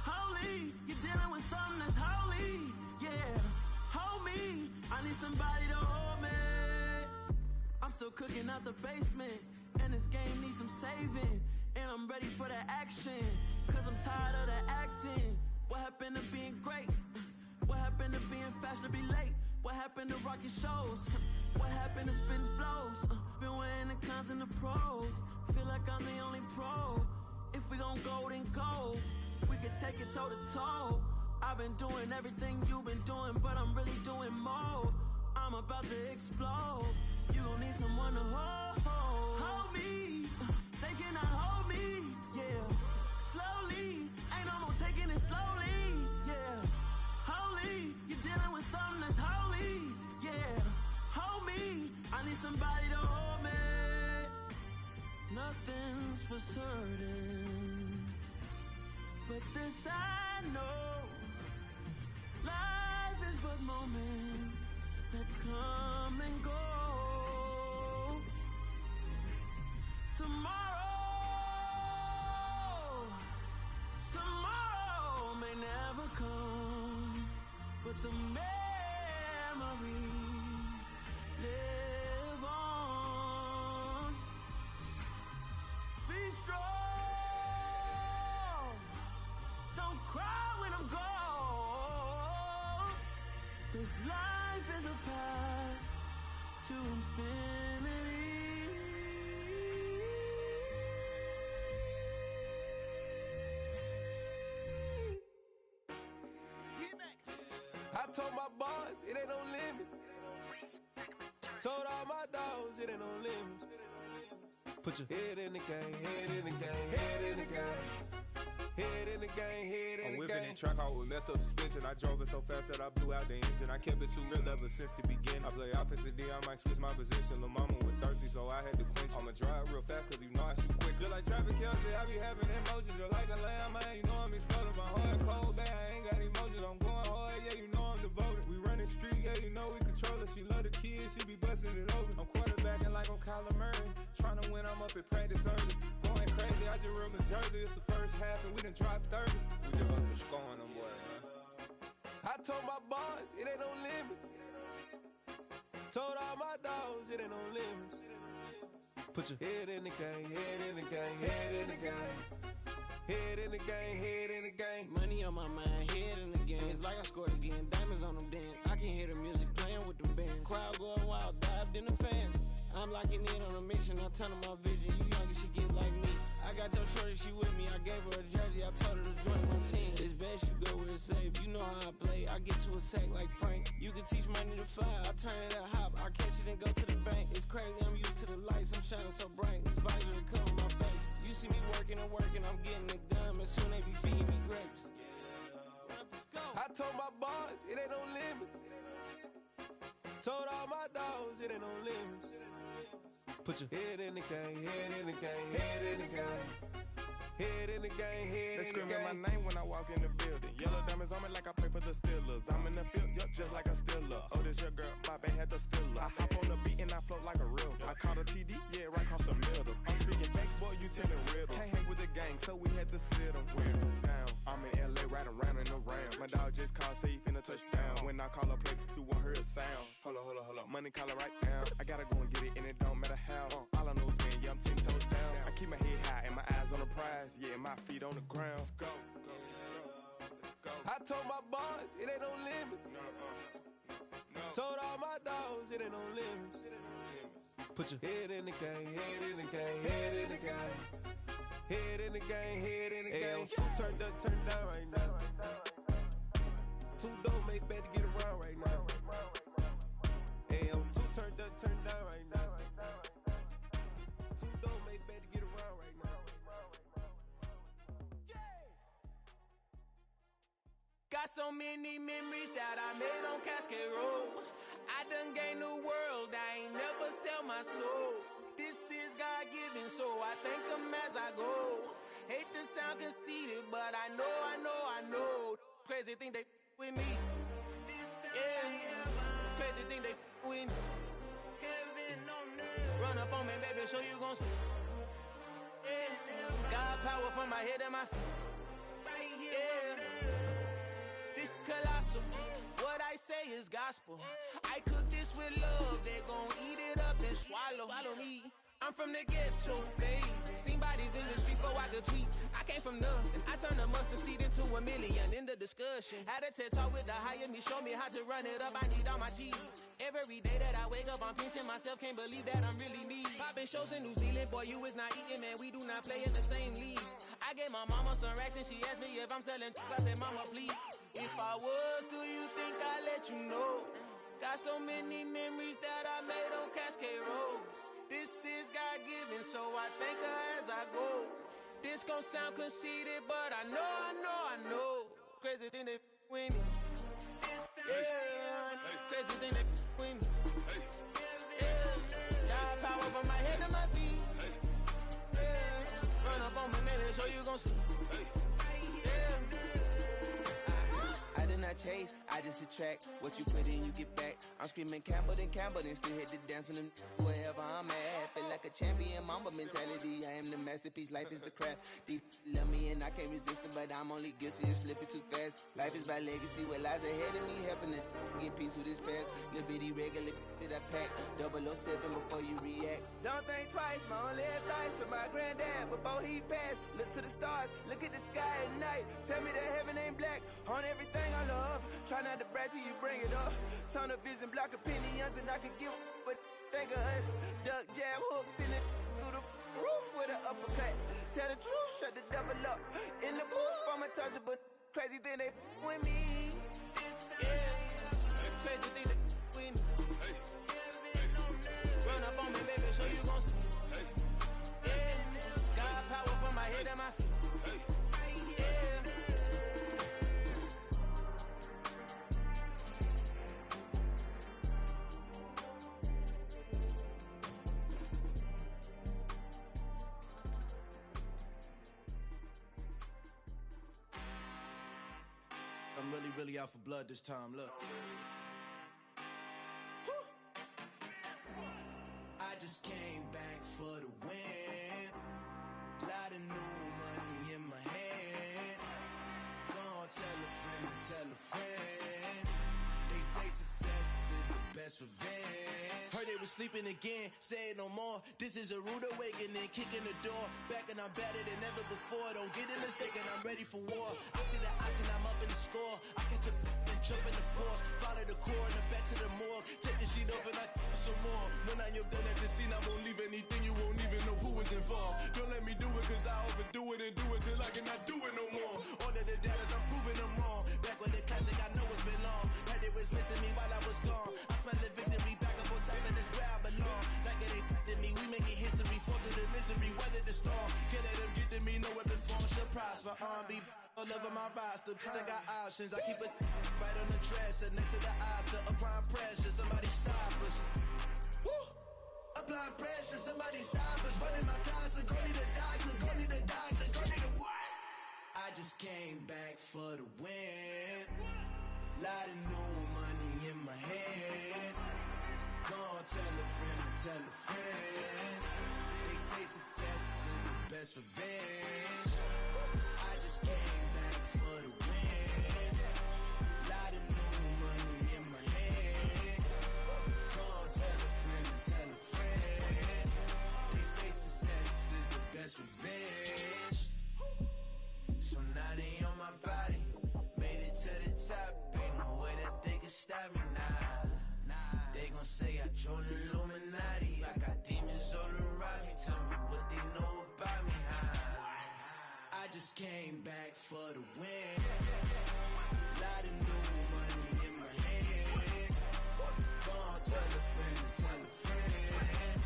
Holy, you're dealing with something that's holy, yeah. Hold me, I need somebody to hold me. I'm still cooking out the basement, and this game needs some saving. And I'm ready for the action, cause I'm tired of the acting. What happened to being great? What happened to being fashionably late? What happened to rocking shows? What happened to spitting flows? Been wearing the cons and the pros. Feel like I'm the only pro. If we gon' go, then go. We could take it toe to toe. I've been doing everything you've been doing, but I'm really doing more. I'm about to explode. You gon' need someone to hold. Hold me, they cannot hold me, yeah. Slowly, ain't no more taking it slowly, yeah. Holy, you're dealing with something that's holy, yeah. Hold me, I need somebody to hold me. Nothing's for certain, but this I know. Life is but moments that come and go. Tomorrow may never come, but the memories live on. Be strong, don't cry when I'm gone. This life is a path to infinity. I told my boys it ain't no limit. Told all my dogs it ain't no limits. Put your head in the game, head in the game, head in the game. Head in the game, head in the game. I'm whipping that truck out with messed up suspension. I drove it so fast that I blew out the engine. I kept it too real ever since the beginning. I play offensive D, I might switch my position. Lil' mama was thirsty, so I had to quench. I'ma drive real fast, cause you know I shoot quick. Just like traffic Kelsey, I be having emotions. Just like a lamb, man, you know I'm exploding. My heart cold, bad, I ain't got emotions. I'm going hard, yeah, you know I'm devoted. We running streets, yeah, you know we control it. She love the kids, she be busting it open. I'm quarterbacking like I'm Kyler Murray. Trying to win, I'm up at practice early. Going crazy, I just run the jersey. It's the first half and we done dropped 30. We just up to scoring them, boy, man. I told my boys, it ain't no limits. Told all my dogs, it ain't no limits. Put your head in the game, head in the game, head in the game. Head in the game, head in the game. Money on my mind, head in the game. It's like I scored again, diamonds on them dance. I can hear the music playing with them bands. Crowd going wild, dived in the fans. I'm locking in on a mission, I turn on my vision. You young, you should get like me. I got your shorty, she with me. I gave her a jersey, I told her to join my team. It's best you go where it's safe. You know how I play. I get to a sack like Frank. You can teach money to fly. I turn it a hop. I catch it and go to the bank. It's crazy, I'm used to the lights. I'm shining so bright. This visor to cover my face. You see me working and working. I'm getting it done. And soon they be feeding me grapes. I told my boys, it ain't no limits. Told all my dogs, it ain't no limits. Put your head in the game, head in the game, head in the game. Head in the game, head they in the game. They screaming my name when I walk in the building. Yellow diamonds on me like I play for the Steelers. I'm in the field, yup, just like a Steeler. Oh, this your girl, Bobby had the Steeler. I hop on the beat and I float like a river. I caught a TD, yeah, right across the middle. I'm speaking facts, boy, you telling riddles. Can't hang with the gang, so we had to sit them down. I'm in LA, riding around and around. My dog just called, say he finna touchdown. When I call a play, you won't hear a sound. Hold up, money calling right now. I gotta go and get it, and it don't matter how. All I know is win, yeah, I'm 10 toes down. I keep my head high and my eyes on the prize. Yeah, my feet on the ground. Let's go. I told my boys, it ain't no limits. Told all my dogs, it ain't no limits. Put your head in the game, head in the game, head in the game. Head in the game, head in the game. Two turned up, turned down right now. Two don't make bad to get around right now. Hey, I'm two turned up, turned down right now. Two don't make bad to get around right now. Got so many memories that I made on Cascade Road. I done gained the world, I ain't never sell my soul. This is God-given, so I thank him as I go. Hate to sound conceited, but I know. Crazy thing they with me. Yeah, crazy thing they with me. Run up on me, baby, so you gon' see. Yeah, God power from my head and my feet. Yeah, this colossal. What I say is gospel. I cook this with love. They gon' eat it up and swallow me. I'm from the ghetto, babe. Seen bodies in the street so I could tweet. I came from nothing. I turned a mustard seed into a million in the discussion. Had a TED talk with the higher me, show me how to run it up. I need all my cheese. Every day that I wake up, I'm pinching myself. Can't believe that I'm really me. Popping shows in New Zealand, boy, you is not eating, man. We do not play in the same league. I gave my mama some racks and she asked me if I'm selling. I said, mama, please. If I was, do you think I'd let you know? Got so many memories that I made on Cascade Road. This is God-given, so I thank her as I go. This gon' sound conceited, but I know. Crazy thing they with me. Yeah, crazy thing they with me. Yeah, God power from my head to my feet. Yeah, run up on me, maybe, so you gon' see. Yeah. I did not chase, I just attract. What you put in, you get back. I'm screaming Campbell, then still hit the dance and wherever I'm at. Feel like a champion, mamba mentality. I am the masterpiece, life is the craft. These love me and I can't resist it, but I'm only guilty of slipping too fast. Life is by legacy, what lies ahead of me, helping to get peace with this past. Little bitty regular that I pack, 007 before you react. Don't think twice, my only advice for my granddad before he passed. Look to the stars, look at the sky at night. Tell me that heaven ain't black on everything I love. Try not to brag till you bring it up. Tunnel vision, block opinions, and I could give but think of us. Duck jab hooks in it through the roof with an uppercut. Tell the truth, shut the devil up. In the booth, I'm untouchable. Crazy thing they with me. Yeah, crazy thing they with me. Run up on me, baby, so you gon' see. Yeah, God power from my head and my feet. I'm really out for blood this time, look. I just came back for the win. Lot of new money in my hand. Gonna tell a friend. They say success is the best revenge. Heard they was sleeping again, say it no more. This is a rude awakening, kicking the door. Back and I'm better than ever before. Don't get it mistaken, I'm ready for war. I see the option, I'm up in the score. I catch a and jump in the Porsche. Follow the core and the back to the morgue. Take the sheet off and I some more. When I am done at the scene, I won't leave anything. You won't even know who was losing form. Don't let me do it cause I overdo it and do it till I cannot do it no more. All of the doubters, I'm proving them wrong. Back with the classic, I know it's been long. Had it was missing me while I was gone. I smell the victory, back up on top and it's where I belong. Like it ain't to me, we making history, fall through the misery, weather the storm. Can't let them get to me, no weapon form should prosper. Be all over my roster, I got options. I keep it right on the dresser, next to the Oscar. Applying pressure, somebody stop us. Woo! Applying pressure, somebody stop us. Running my closet, go need a doctor, go need a doctor, go need a what? I just came back for the win. Lot of new money in my hand. Go on, tell a friend and tell a friend. They say success is the best revenge. I just came back for the win. Lot of new money in my hand. Go on, tell a friend and tell a friend. They say success is the best revenge. So now they on my body. Made it to the top. Ain't no way that they can stop me now. They gon' say I joined the Illuminati. I got demons all around me. Tell me what they know about me, huh? I just came back for the win. Lot of new money in my hand. Go on, tell a friend and tell a friend.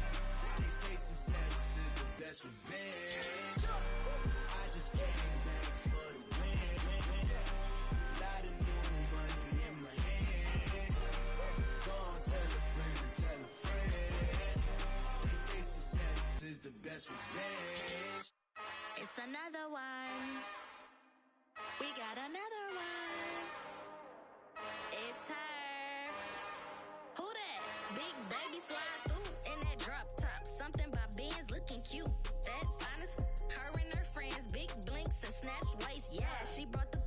They say success is the best revenge. I just came back for the win. Lot of new money in my hand. Go on, tell a friend and tell a friend. They say success is the best revenge. It's another one. We got another one. It's her. Who that? Big baby slide through in that drop top. Something by Benz looking cute. That's honest. Her and her friends, big blinks and snatch waist. Yeah, she brought the.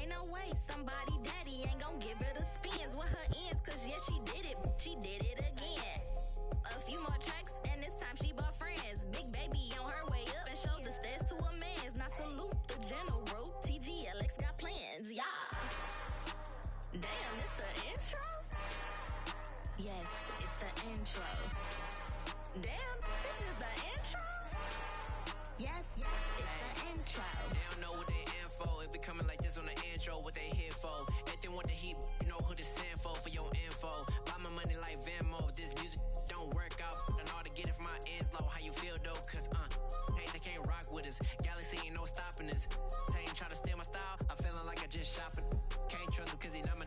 Ain't no way somebody daddy ain't gon' give her the spins with her ends. Cause yeah, she did it. She did it again. A few more tracks and this time she bought friends. Big baby on her way up and showed the stairs to a man's. Now salute the general. TGLX got plans, yeah. Damn, it's the intro? Yes, it's the intro. Damn, this is the intro? Yes, it's the intro. They don't know what they in for. If it coming like this on the intro, what they here for? If they want the heat, you know who to send for your info. Buy my money like Venmo. If this music don't work out, and all to get it from my ends low. How you feel though? Cause hey, they can't rock with us. Galaxy ain't no stopping us. They ain't try to steal my style. I'm feeling like I just shopping. Can't trust them cause they not my.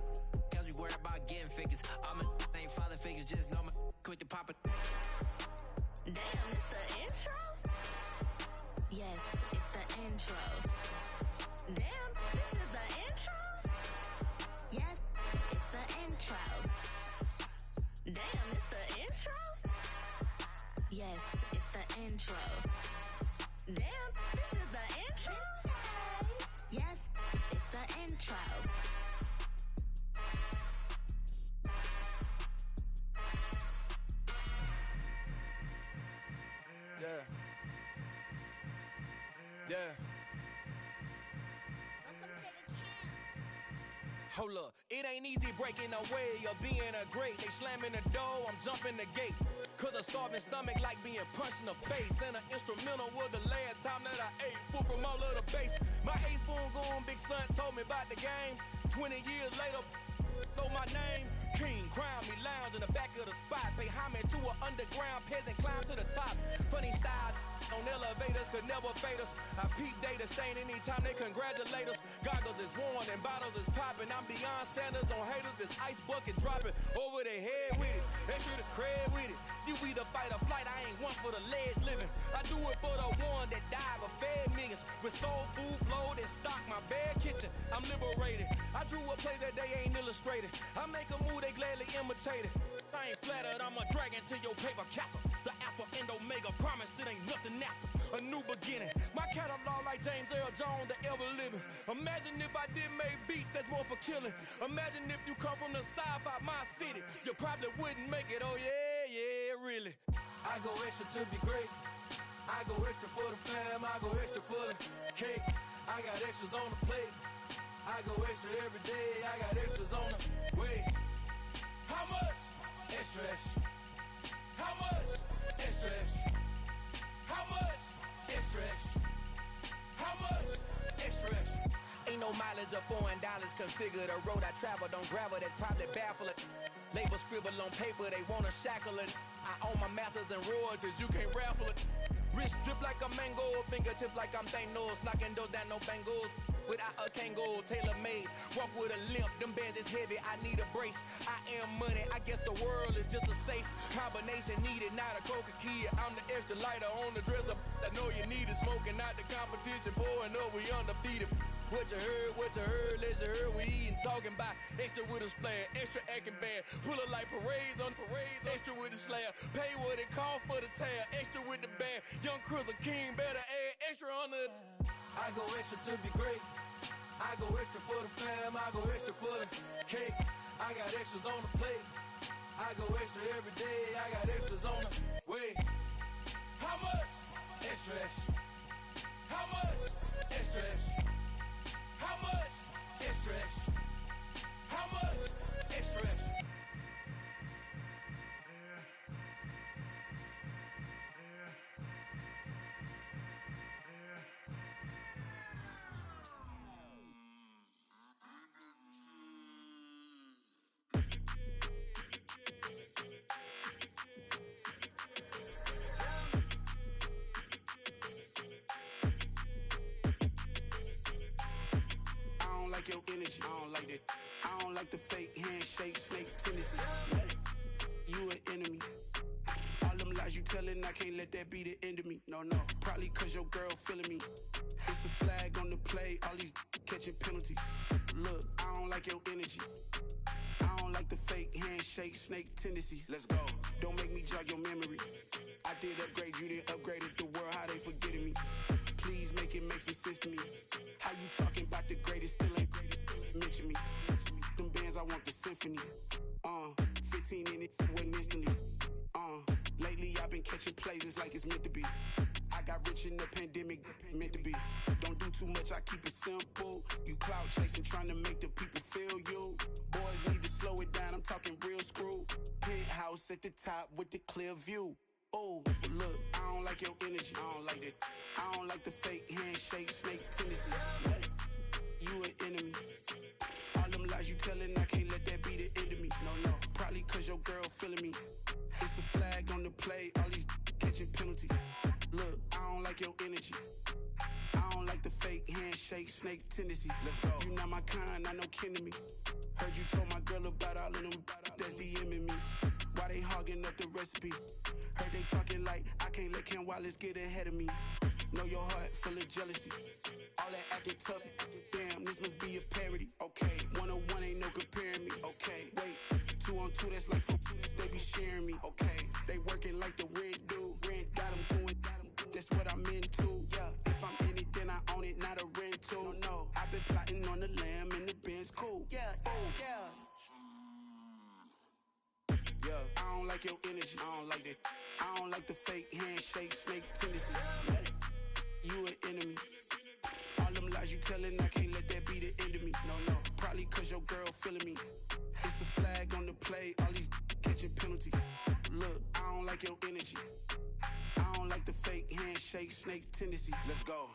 Cause we worried about getting figures. All my ain't father figures, just know my quick to pop it. Damn, it's the intro? Yes, it's the intro. Damn, this is the intro? Yes, it's the intro. Damn, it's the intro? Yes, it's the intro. Damn, this is the intro? Yes, it's the intro. Yeah. Hold up, it ain't easy breaking away or being a great. They slamming the door, I'm jumping the gate. Cause a starving stomach like being punched in the face. And an instrumental was the last time that I ate. Food from all of the bass. My ace boom goon, big son told me about the game. 20 years later, know my name. King, crown me, lounge in the back of the spot. Pay homage to an underground peasant, climb to the top. Funny style on elevators could never fade us. I peep data stain anytime they congratulate us. Goggles is worn and bottles is popping. I'm beyond Sanders on haters, this ice bucket dropping over their head with it. Extra the cred with it. You either fight or flight, I ain't one for the ledge living. I do it for the one that died but fed millions. With soul food flowed and stocked my bare kitchen. I'm liberated. I drew a play that they ain't illustrated. I make a move, they gladly imitate it. I ain't flattered, I'm a dragon to your paper castle. The Alpha and Omega, promise it ain't nothing after. A new beginning. My catalog like James Earl Jones, the ever living. Imagine if I did make beats that's more for killing. Imagine if you come from the south out my city. You probably wouldn't make it, oh yeah, really. I go extra to be great. I go extra for the fam, I go extra for the cake. I got extras on the plate. I go extra every day, I got extras on the way. How much? Extra, extra. How much? Extra, extra. How much? $100 or $4, configure the road I travel. Don't gravel, that probably baffle it. Label scribble on paper, they wanna shackle it. I own my masters and royalties, you can't raffle it. Wrist drip like a mango, fingertips like I'm Thanos. Knocking those down, no bangles. Without a Kango, tailor-made. Walk with a limp, them bands is heavy, I need a brace. I am money, I guess the world is just a safe combination needed, not a coca key. I'm the extra lighter on the dresser. I know you need it, smoking out the competition, pouring up, we undefeated. What you heard, let's hear we eatin', talking about extra with a splash, extra acting bad, pull it like parades on parades, extra with the slab, pay what it cost for the tab, extra with the bag, young Crystal King better add extra on the. I go extra to be great, I go extra for the fam, I go extra for the cake, I got extras on the plate, I go extra every day, I got extras on the way. How much? Extra extra. How much? Extra extra. How much? Extra extra. How much? Extra extra. Your energy, I don't like that. I don't like the fake handshake, snake tendency. You an enemy. All them lies you telling, I can't let that be the end of me. No, probably cause your girl feeling me. It's a flag on the play, all these catching penalties. Look, I don't like your energy. I don't like the fake handshake, snake tendency. Let's go. Don't make me jog your memory. I did upgrade, you didn't upgrade it. The world, how they forgetting me. Please make it make some sense to me. How you talking about the greatest, still ain't mention me. Them bands, I want the symphony. 15 in it, wasn't instantly. Lately I've been catching plays, it's like it's meant to be. I got rich in the pandemic, meant to be. Don't do too much, I keep it simple. You clout chasing, trying to make the people feel you. Boys need to slow it down, I'm talking real screw. Penthouse at the top with the clear view. Oh, look, I don't like your energy, I don't like that. I don't like the fake handshake, snake tendency. You an enemy. All them lies you telling, I can't let that be the end of me. No, probably cause your girl feeling me. It's a flag on the play, all these catching penalties. Look, I don't like your energy. I don't like the fake handshake, snake tendency. Let's go. You not my kind, I know kin to me. Heard you told my girl about all of them that's DMing me. Why they hogging up the recipe? Heard they talking like I can't let Ken Wallace get ahead of me. Know your heart full of jealousy. All that acting tough, damn, this must be a parody. Okay, 1-on-1 ain't no comparing me. Okay, wait, 2-on-2, that's like 4, they be sharing me. Okay, they working like the rent do. Rent got them going, that's what I'm into. Yeah, if I'm in it, then I own it, not a rental. No, I've been plotting on the lamb and the Benz cool. Yeah, yeah. I don't like your energy, I don't like that. I don't like the fake handshake, snake tendency. You an enemy. All them lies you telling, I can't let that be the end of me. No, probably cause your girl feeling me. It's a flag on the play, all these catching penalties. Look, I don't like your energy. I don't like the fake handshake, snake tendency. Let's go.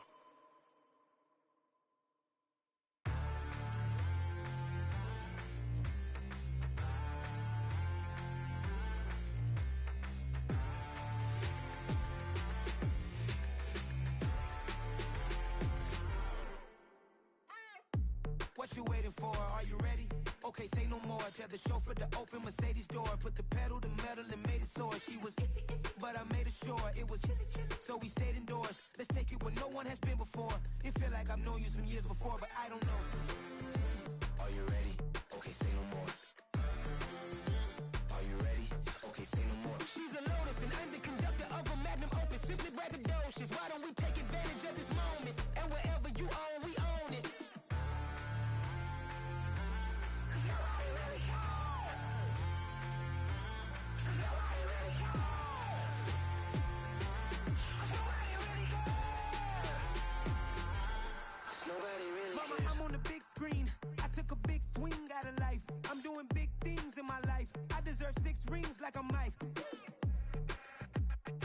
What you waiting for? Are you ready? Okay, say no more. Tell the chauffeur to open Mercedes door. Put the pedal to metal and made it soar. She was, but I made it sure it was. So we stayed indoors. Let's take it where no one has been before. It feel like I've known you some years before, but I don't know. Are you ready? Okay, say no more. Are you ready? Okay, say no more. She's a Lotus and I'm the conductor of a magnum opus. Simply braggadocious. Why don't we take advantage of this moment? And wherever you own, we own it. Took a big swing out of life. I'm doing big things in my life. I deserve 6 rings like I'm Mike.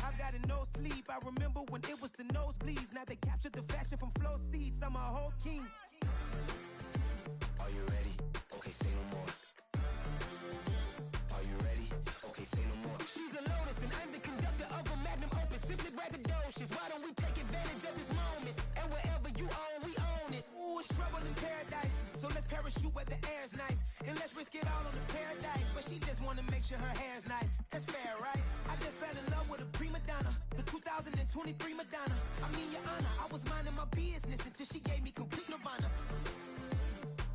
I've got no sleep. I remember when it was the nosebleeds. Now they captured the fashion from flow seats. I'm a whole king. sure her hair's nice. That's fair, right? I just fell in love with a prima donna, the 2023 Madonna. I mean, Your Honor, I was minding my business until she gave me complete nirvana.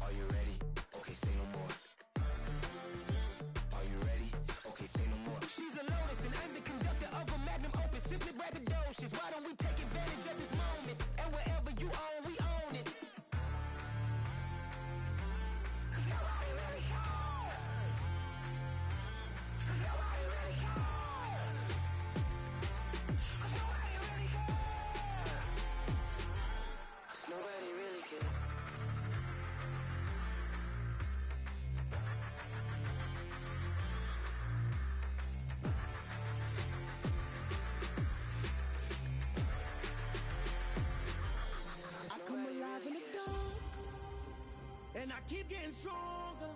Are you ready? Okay, say no more. Are you ready? Okay, say no more. She's a lotus and I'm the conductor of a magnum opus. Simply braggadocious. Why don't we take advantage of this moment? And wherever you own, we own it. Nobody really cares. Nobody really cares. Nobody really cares. Nobody really cares. I come alive in the dark, and I keep getting stronger.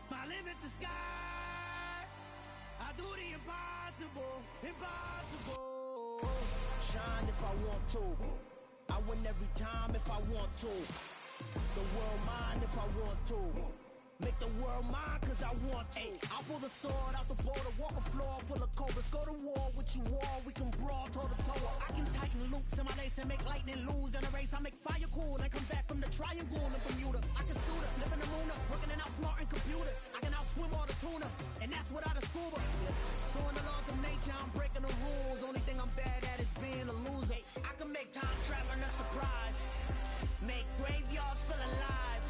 My limit's the sky. I do the impossible, impossible. Shine if I want to. I win every time if I want to. The world mine if I want to. Make the world mine cause I want to. I pull the sword out the border, walk a floor full of cobras. Go to war with you all, we can brawl toe to toe. I can tighten loops in my lace and make lightning lose in a race. I make fire cool and come back from the triangle in Bermuda. I can suit up, live in the moon up, working and outsmarting computers. I can outswim all the tuna, and that's without a scuba. So in the laws of nature, I'm breaking the rules. Only thing I'm bad at is being a loser. I can make time traveling a surprise, make graveyards feel alive,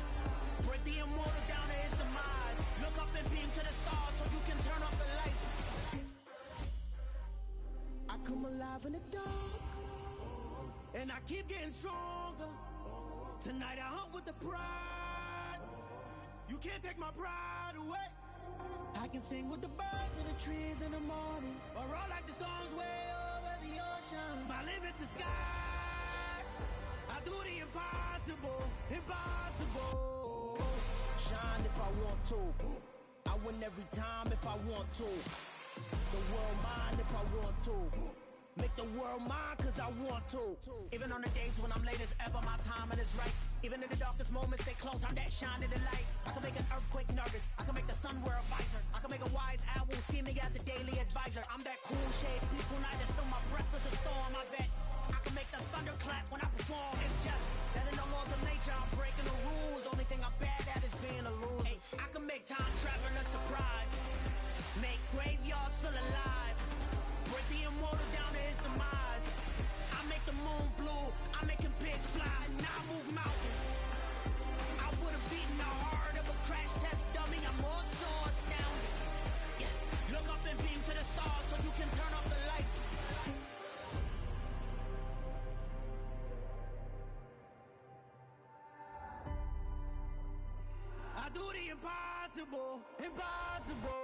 break the immortal down to his demise. Look up and beam to the stars so you can turn off the lights. I come alive in the dark, and I keep getting stronger. Tonight I hunt with the pride. You can't take my pride away. I can sing with the birds and the trees in the morning, or roll like the storms way over the ocean. My limit's the sky. I do the impossible, impossible. Shine if I want to. I win every time if I want to. The world mine if I want to. Make the world mine cause I want to. Even on the days when I'm late as ever, my timing is right. Even in the darkest moments, stay close, I'm that shine in the light. I can make an earthquake nervous, I can make the sun wear a visor. I can make a wise owl see me as a daily advisor. I'm that cool shade, peaceful night, and still my breath is a storm, I bet. I can make the thunder clap when I perform. It's just that in the laws of nature, I'm breaking the rules. Only thing I'm bad at is being a loser. Hey, I can make time traveling a surprise, make graveyards feel alive, break the immortal down to his demise. I make the moon blue, I'm making pigs fly, and I move mountains. I would've beaten the heart of a crash test dummy. I'm more so astounded. Yeah. Look up and beam to the stars so you can turn off the lights. I do the impossible, impossible.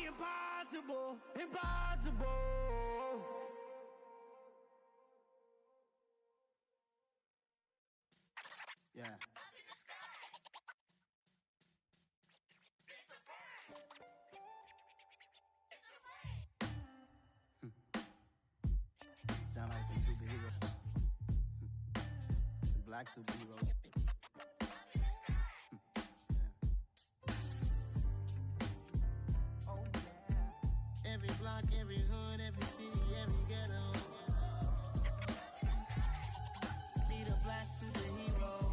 Impossible, impossible. Yeah. Sound like some superheroes. Some black superheroes. Every block, every hood, every city, every ghetto. Need a black superhero.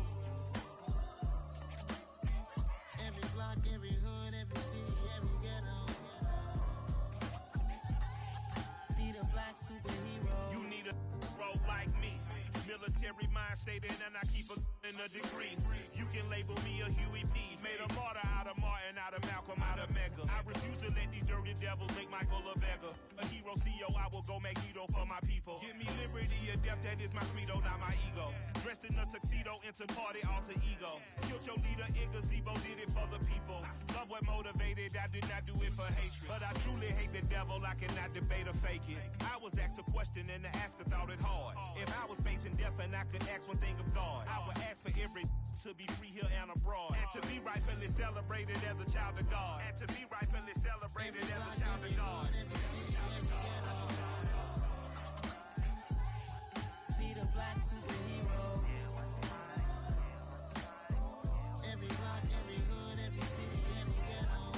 Every block, every hood, every city, every ghetto. Need a black superhero. You need a hero like me. Military mind stated, and I keep a degree. You can label me a Huey P. Made a martyr out of Martin, out of Malcolm, out of Mecca. I refuse to let these dirty devils make Michael a beggar. A hero CEO, I will go Magneto for my people. Give me liberty or death, that is my credo, not my ego. Dressed in a tuxedo, into party, alter ego. Killed your leader, in gazebo, did it for the people. Love what motivated, I did not do it for hatred. But I truly hate the devil, I cannot debate or fake it. I was asked a question and the asker thought it hard. If I was facing death and I could ask one thing of God, I would ask for every to be free here and abroad. And to be rightfully celebrated as a child of God. And to be rightfully celebrated as a child of God. Be the black superhero. Every block, every hood, every city, every ghetto.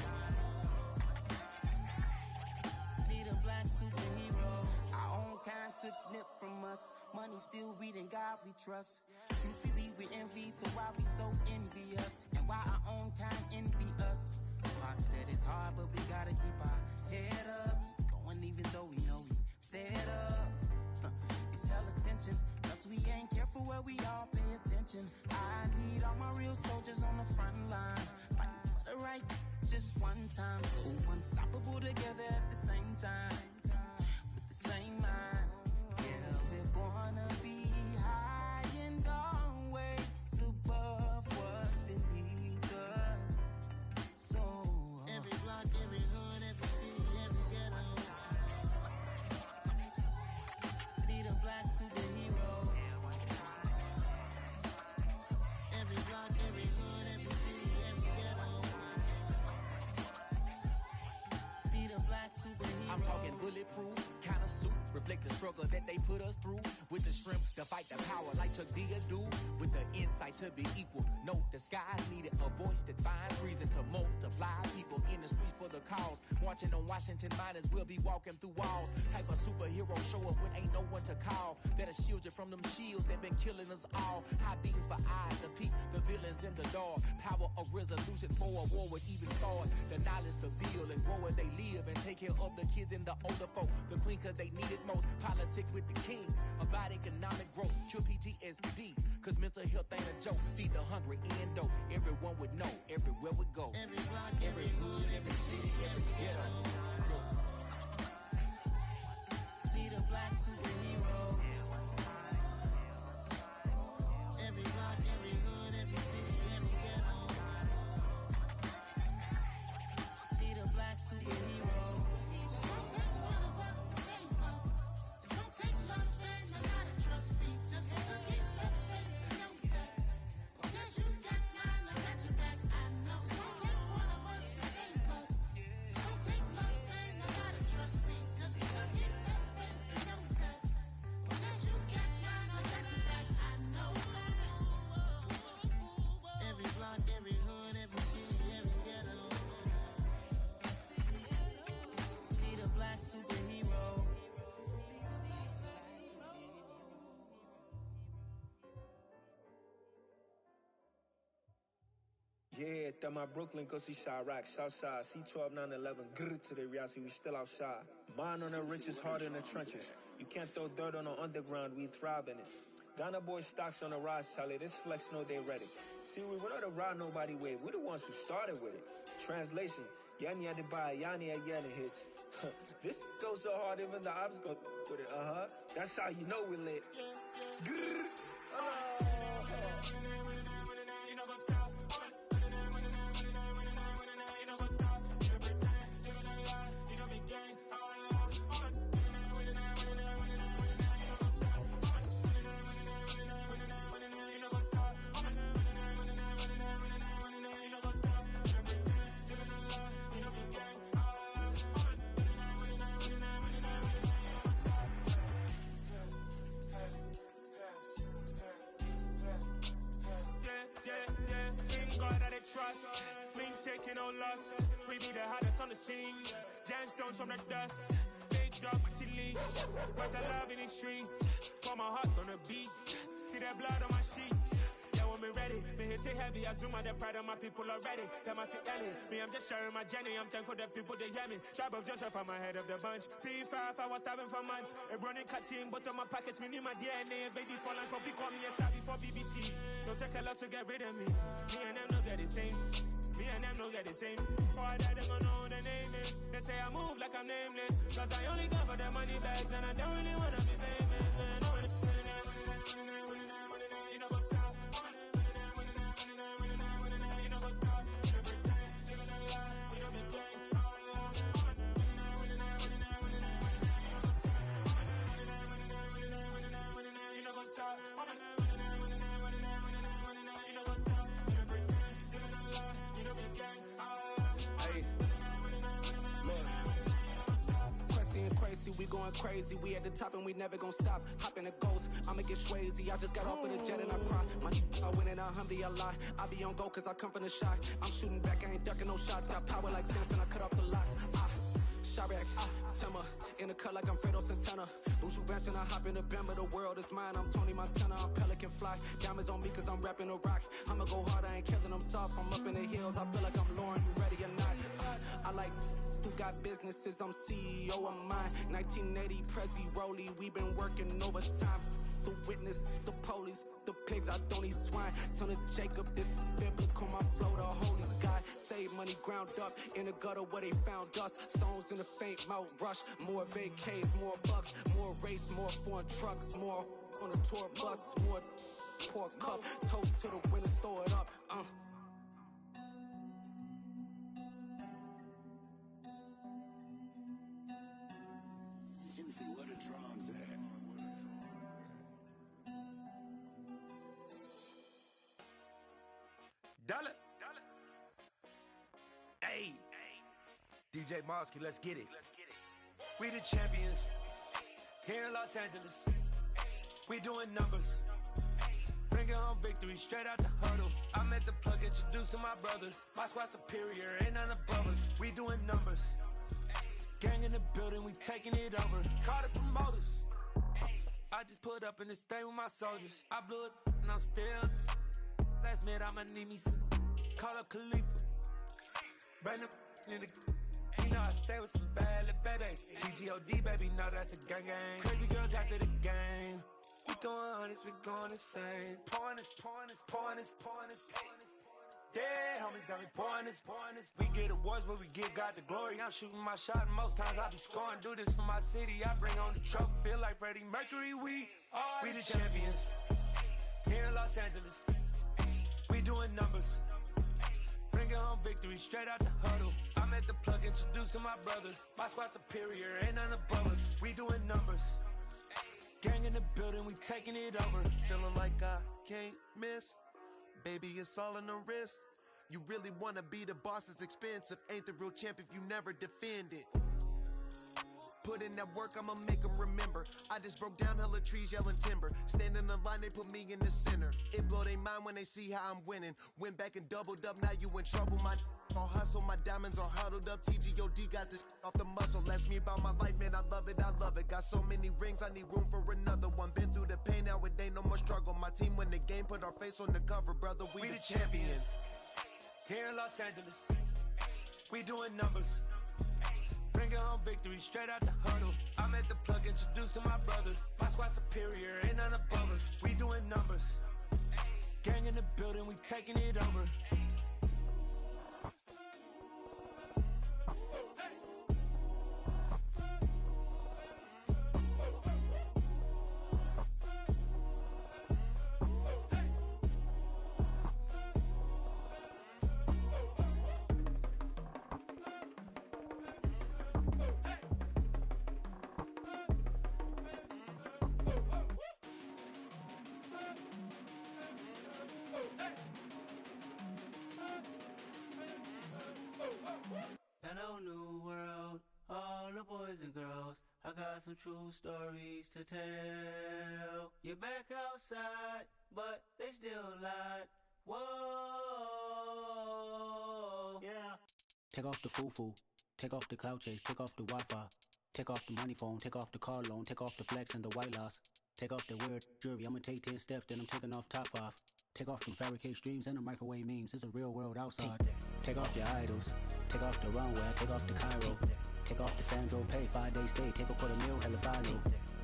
Be the black superhero. Our own kind took nip from us. Money still reading God we trust. Truthfully we envy, so why we so envious? And why our own kind envy us? Pac said it's hard, but we gotta keep our head up. Going even though we know we fed up. It's hell attention, cause we ain't careful where we all pay attention. I need all my real soldiers on the front line, fighting for the right just one time. So unstoppable together at the same time, with the same mind. Yeah, we're born to be high and always above what's beneath us. So every block, every hood, every city, every ghetto. Need a black superhero. Every block, every hood, every city, every ghetto. Need a black superhero. I'm talking bulletproof, kind of suit, reflect the struggle that they put us through. With the strength to fight the power like Chuck D do. With the insight to be equal. Note the skies needed a voice that finds reason to multiply. People in the streets for the cause. Marching on Washington, might as well be walking through walls. Type of superhero show up when ain't no one to call. That'll shield you from them shields that been killing us all. High beams for eyes to peep the villains in the dark. Power of resolution for a war would even start. The knowledge to build and grow where they live and take care of the kids and the older folk. The queen cause they need it most. Politic with the kings. About economic growth. Cure PTSD. Cause mental health ain't a joke. Feed the hungry and dope. Everyone would know. Everywhere we go. Every block, every hood, every city, every ghetto. Need a black superhero. Every block, every hood, every city, every ghetto. Need a black superhero. It's gonna take one of us to save us. It's gonna take love and a lot of trust. We just got to get that faith and know that. Because you got mine, I got your back. I know. It's gonna take one of us to save us. It's gonna take love and a lot of trust. We just got to get that faith and know that. Because you got mine, I got your back. I know. Every block, every hood, every city, every ghetto. Need a black superhero. Yeah, that my Brooklyn, go see Chirac, Southside, C12, 911, grr to the reality, we still outside. Mine on the richest, heart in the trenches. You can't throw dirt on the underground, we thrive in it. Ghana boys stocks on the rise, Charlie, this flex know they ready. See, we're not the ride nobody wave, we're the ones who started with it. Translation, Yani had to buy, Yani had Yanni hits. This goes so hard, even the ops go with it, That's how you know we lit. Grr, Trust, we ain't taking no loss. We be the hottest on the scene. Gemstones from the dust. Big dog with your leash. Where's the love in the streets? Pour my heart on the beat. See that blood on my sheets. Yeah, when me ready, me hit it heavy. I zoom out the pride of my people already. Them I see early. Me, I'm just sharing my journey. I'm thankful that people they hear me. Tribe of Joseph, I'm ahead of the bunch. P5, I was starving for months. A running cutscene, but on my pockets, me need my DNA. Babies for lunch, but call me a star before BBC. Don't take a lot to get rid of me. Me and them know that the same. Me and them don't get the same. Boy, that they gon' know who the name is. They say I move like I'm nameless. Cause I only got for the money bags and I don't really wanna be famous. Man, you know what's up. You know what's up. You know pretend. You know lie. You know be gang. You know what's up. Crazy, we going crazy. We at the top and we never gon' stop. Hop in a ghost, I'ma get swayzy. I just got off with a jet and I cry. My I win in a Humvee, I lie. I be on go cause I come from the shot. I'm shooting back, I ain't ducking no shots. Got power like Samson, I cut off the locks. Chirac, Timmer, in the cut like I'm Fredo Santana. Buju Banton, I hop in the Bama, the world is mine. I'm Tony Montana, I'm Pelican Fly. Diamonds on me cause I'm rapping a rock. I'ma go hard, I ain't killing them soft. I'm up in the hills, I feel like I'm Lauren, you ready or not? I like who got businesses, I'm CEO of mine. 1980 Prezi Rolly, we been working overtime. The witness, the police, the pigs, I don't eat swine. Son of Jacob, this biblical, my flow, the holy God. Save money ground up in the gutter where they found us. Stones in the faint mouth rush. More vacays, more bucks, more race, more foreign trucks, more on a tour bus, more pour cup. Toast to the winners, throw it up. Juicy, what a drums at. Dollar. Hey. DJ Mosky, let's get it. We the champions. Here in Los Angeles. We doing numbers. Bringing home victory straight out the huddle. I met the plug, introduced to my brother. My squad superior, ain't none above us. We doing numbers. Gang in the building, we taking it over. Call the promoters. I just put up in this thing with my soldiers. I blew it and I'm still. Last minute I'ma need me some. Call up Khalifa. Bring the in the. You know I stay with some bad little baby. TGOD baby, know that's a gang gang. Crazy girls after the game. We throwing hundreds, we going insane. Pouring this. Yeah, homies got me pouring this. We get awards, but we give God the glory. I'm shooting my shot, and most times I be scoring. Do this for my city, I bring on the trophy. Feel like Freddie Mercury, we the champions. Here in Los Angeles, we doing numbers. Bringing home victory straight out the huddle. I met the plug, introduced to my brother. My squad superior, ain't none above us. We doing numbers. Gang in the building, we taking it over. Feeling like I can't miss. Baby, it's all in the wrist. You really wanna be the boss, it's expensive. Ain't the real champ if you never defend it. Put in that work, I'ma make them remember. I just broke down hella trees, yelling timber. Stand in the line, they put me in the center. It blow their mind when they see how I'm winning. Went back and doubled up, now you in trouble. My all hustle, my diamonds are huddled up. TGOD got this off the muscle. Ask me about my life, man, I love it. Got so many rings, I need room for another one. Been through the pain, now it ain't no more struggle. My team win the game, put our face on the cover, brother. We the champions. Here in Los Angeles, we doing numbers. Bringing home victory straight out the huddle. I met the plug, introduced to my brother. My squad superior, ain't none above us. We doing numbers. Gang in the building, we taking it over. Hello, new world, all the boys and girls. I got some true stories to tell. You're back outside, but they still lied. Whoa, yeah. Take off the foo-foo, take off the cloud chase, take off the Wi-Fi. Take off the money phone, take off the car loan, take off the flex and the white loss. Take off the weird jewelry, I'ma take 10 steps, then I'm taking off top 5. Take off them fabricate streams and the microwave memes, it's a real world outside. Take off your idols, take off the runway, take off the Cairo. Take off the Sandro pay, 5 days stay, take a $250,000 hella final.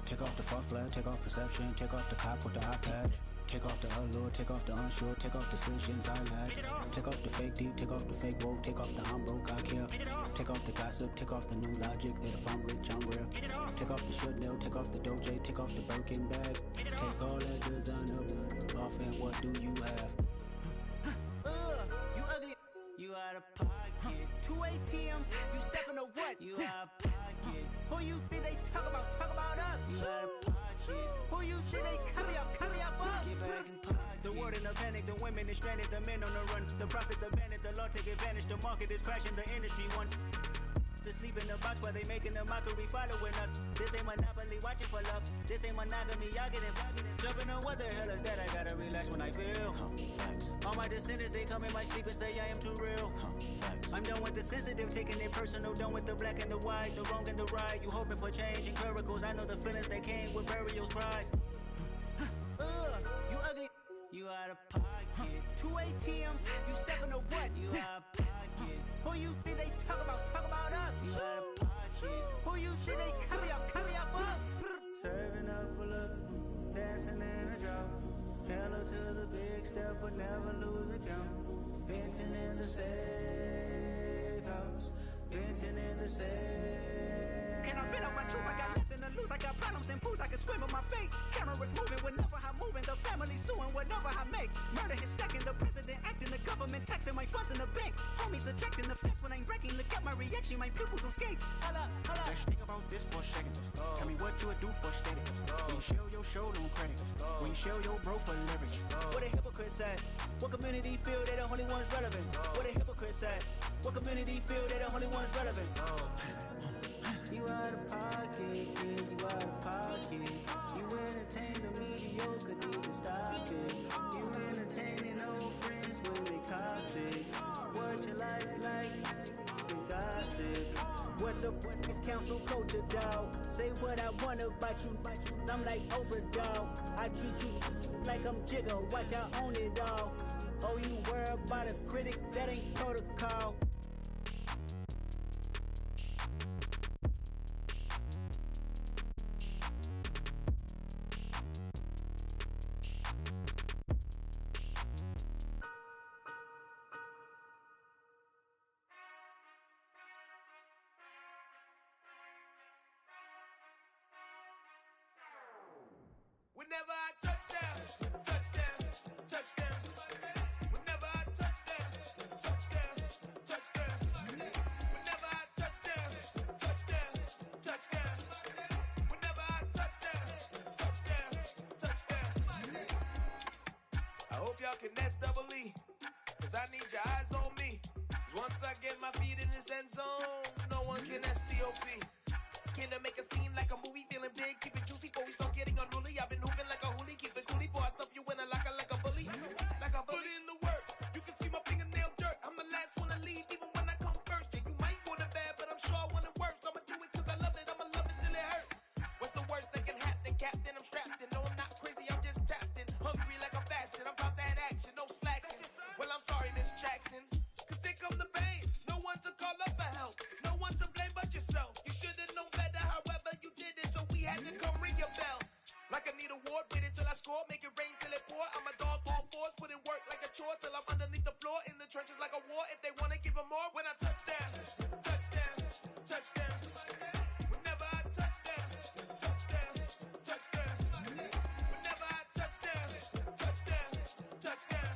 Take off the false flag, take off perception, take off the cop with the iPad. Take off the allure, take off the unsure, take off decisions I lack. Take off the fake deep, take off the fake woke, take off the I'm broke, I care. Take off the gossip, take off the new logic that if I'm rich, I'm rare. Take off the should know, take off the doje, take off the Birkin bag. Take all that designer off and what do you have? You ugly. You out of pocket. 2 ATMs, you stepping to what? You out of pocket. Who you think they talk about? Talk about us. You out of pocket. Who you think they carry up for us? Get back in pocket. The world in a panic, the women is stranded, the men on the run. The profits abandoned, the law take advantage. The market is crashing, the industry wants to sleep in the box while they making a mockery following us. This ain't Monopoly, watching for love. This ain't monogamy, y'all getting jumping on what the hell is that? I gotta relax when I feel. All my descendants, they come in my sleep and say I am too real. I'm done with the sensitive, taking it personal. Done with the black and the white, the wrong and the right. You hoping for change and miracles. I know the feelings that came with burial cries. You ugly. You out of pocket. 2 ATMs, you stepping to what? You out of pocket. Who you think they talk about? Talk about us. You out of pocket. Who you think they carry up for us? Serving up a look, dancing in a drop. Hello to the big step, but never lose a count. Venting in the safe house. Venting in the safe. Can I fit up my truth? I got nothing to lose. I got problems and pools. I can swim with my fate. Cameras moving whenever I'm moving. The family suing whatever I make. Murder is stacking. The president acting. The government taxing my funds in the bank. Homies subtracting the fence when I'm breaking. Look at my reaction. My pupils on skates. Holla, holla. Let's think about this for a second. Tell me what you would do for status. When you show your show, no credit. When you show your bro for leverage. What a hypocrite said. What community feel they the only ones relevant? What a hypocrite said. What community feel they the only ones relevant? You out of pocket, yeah, you out of pocket. You entertain the mediocre, need to stop it. You entertaining old friends when they toxic. What your life like? You gossip. What the is council culture, dog? Say what I want about you. I'm like overdog. I treat you like I'm Jigga. Watch I own it all. Oh, you worry about a critic? That ain't protocol. Whenever I touch down, touchdown, touchdown. Whenever I touch down, touchdown, touchdown. Whenever I touch down, touchdown, touchdown. Whenever I touch down, touchdown, touchdown. I hope y'all can nest double E, cause I need your eyes on me. Once I get my feet in this end zone, no one can STOP. Can I make a scene like a movie, feeling big, keep it juicy before we start getting unruly. I've been hooping like a hoolie, keep it coolie before I stuff you in a locker like a bully. Like a bully. Put in the work, you can see my fingernail dirt. I'm the last one to leave, even when I come first. Yeah, you might want it bad, but I'm sure I want it worse. I'ma do it cause I love it, I'ma love it till it hurts. What's the worst that can happen, Captain? I'm strapped in, no I'm not crazy, I'm just tapped in. Hungry like a bastard, I'm about that action, no slacking. Well, I'm sorry, Miss Jackson, cause here come the pain. No one to call up for help, no one to blame but yourself. You should've known better, however you did it, so we had to come ring your bell. Like I need a award, wait until I score, make it rain till it pour. I'm a dog, all fours, put in work like a chore till I'm underneath the floor, in the trenches like a war. If they wanna give them more, when I touch down, touchdown, touchdown. Whenever I touch down, touchdown, touchdown. Whenever I touch down, touchdown, touchdown.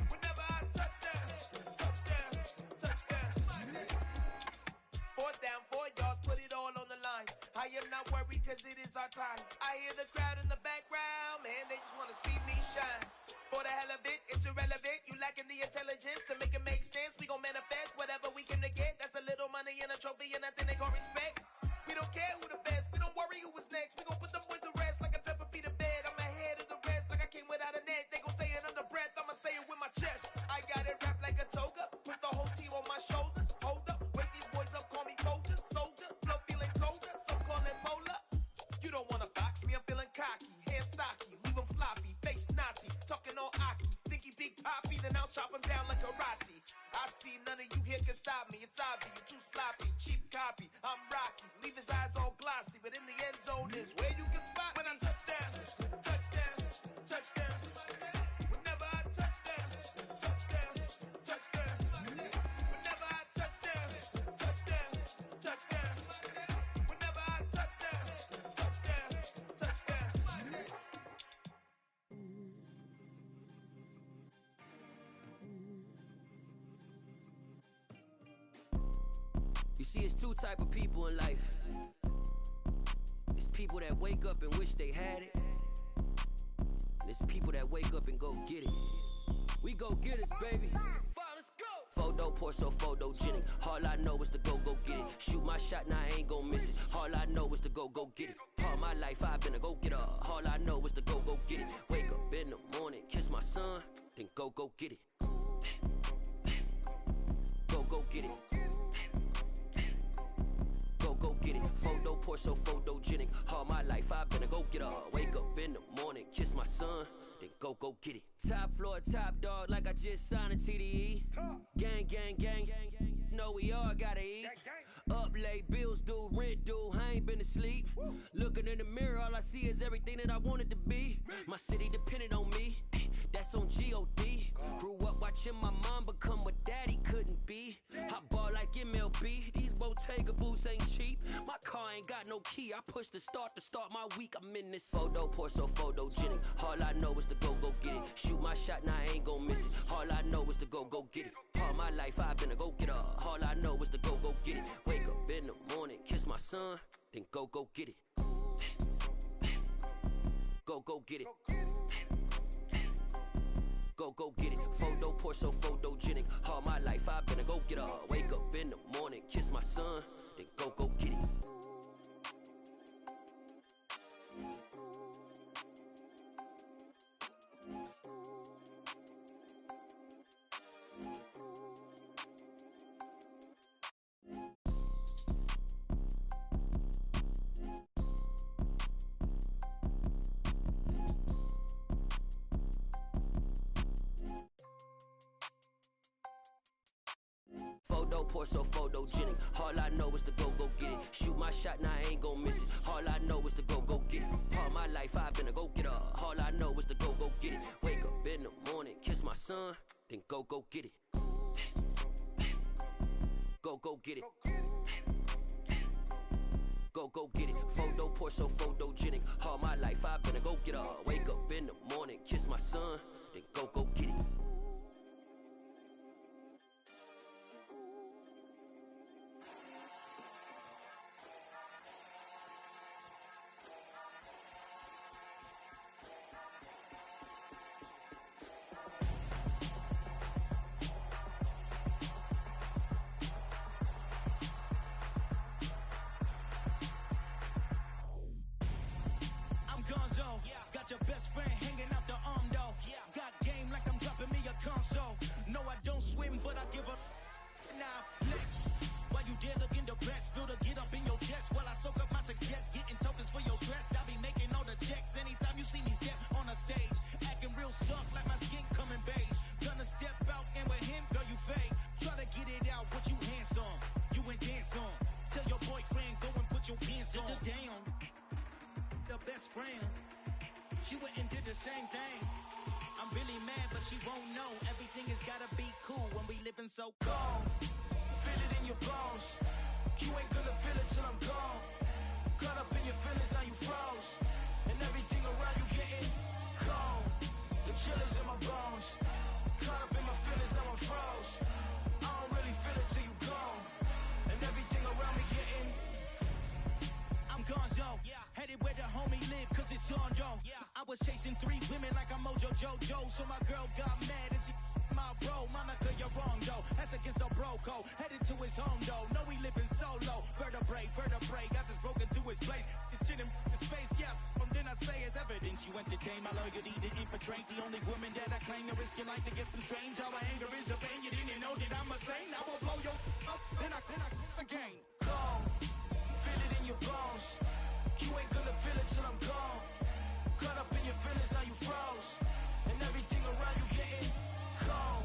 Whenever I touch down, touchdown, touchdown. 4th down, 4 yards, put it all on the line. I am not worried cause it is our time. I hear the crowd in the background, man, they just wanna see me shine. For the hell of it, it's irrelevant. You lacking the intelligence to make it make sense. We gon' manifest whatever we came to get. That's a little money and a trophy and nothing they gon' respect. We don't care who the best, we don't worry who was next. We gon' put them boys to rest like a 10 feet of bed. I'm ahead of the rest like I came without a net. They gon' say it under breath, I'ma say it with my chest. I got it wrapped like a toga, put the whole team on my shoulders. Hold up, wake these boys up, call me Folger, soldier. Flow feeling colder, some call it polar. You don't wanna box me, I'm feeling cocky. Hair stocky, leave him floppy, face naughty. Talking all aki, think he big poppy, then I'll chop him down like karate. I see none of you here can stop me, it's obvious, you too sloppy. Cheap copy. I'm Rocky, leave his eyes all glossy, but in the end zone is where you can spot when I touchdown, touchdown, touchdown. Whenever I touchdown, touchdown, touchdown. Whenever I touchdown, touchdown, touchdown. Whenever I touchdown, touchdown, touchdown. You see, it's two type of people in life. It's people that wake up and wish they had it. And it's people that wake up and go get it. We go get it, baby. Photo poor, so photogenic. All I know is to go get it. Shoot my shot, now I ain't gon' miss it. All I know is to go get it. All my life I've been a go-getter. All I know is to go get it. Wake up in the morning, kiss my son, then go get it. Go get it. Go get it. Photo poor, so photogenic. All my life I've been a go-getter. Wake up in the morning, kiss my son, then go get it. Top floor, top dog, like I just signed a TDE. Gang, gang, gang, gang, gang. Know we all gotta eat. Up late, bills due, rent due, I ain't been asleep. Looking in the mirror, all I see is everything that I wanted to be. My city depended on me, that's on G.O.D. Grew up watching my mom become what daddy couldn't be. I ball like MLB, these Bottega boots ain't cheap. My car ain't got no key, I push the start to start my week. I'm in this photo poor, so photogenic. All I know is to go get it. Shoot my shot, now I ain't gon' miss it. All I know is to go get it. All my life I've been a go-getter. All I know is to go get it. Wake up in the morning, kiss my son, then go get it. Go get it. Go get it. Photo poor, so photogenic. All my life I've been a go-getter. Wake up in the morning, kiss my son, then go get it. Photo poor, so photogenic. All I know is to go get it. Shoot my shot, now I ain't gon' miss it. All I know is to go get it. All my life I've been a go-getter. All I know is to go get it. Wake up in the morning, kiss my son, then go get it. Go get it. Go get it. Photo poor, so photogenic. All my life I've been a go-getter. Wake up in the morning, kiss my son, then go get it. Got your best friend hanging out the arm though. Got game like I'm dropping me a console. No, I don't swim, but I give up. Now flex. While you there looking the best, feel to get up in your chest while I soak up my success, getting tokens for your stress. I'll be making all the checks anytime you see me step on a stage, acting real soft like my skin coming beige. Gonna step out and with him, girl, you fake. Try to get it out, what you handsome, you ain't dance on. Tell your boyfriend go and put your pants on. Down, the best friend. She went and did the same thing. I'm really mad, but she won't know. Everything has gotta be cool when we living so cold. Feel it in your bones. You ain't gonna feel it till I'm gone. Caught up in your feelings, now you froze. And everything around you getting cold. The chill is in my bones. Caught up in my feelings, now I'm froze. I don't really feel it till you gone. And everything around me getting I'm gonzo. Headed where the homie live, cause it's on though. I was chasing 3 women like I'm Mojo Jojo. So my girl got mad and she my bro. Monica, you're wrong though. That's against a bro code. Headed to his home though. No, we living solo. Vertebrae. I just broke into his place. It's chin in his face, yeah. And then I say it's evidence. You entertain my loyalty to infiltrate. The only woman that I claim to risk your life to get some strange. How my anger is a pain. You didn't know that I'm a saint. I will blow your up. Then I again. Cold. Feel it in your bones. You ain't gonna feel it till I'm gone. Caught up in your feelings, now you froze. And everything around you getting cold.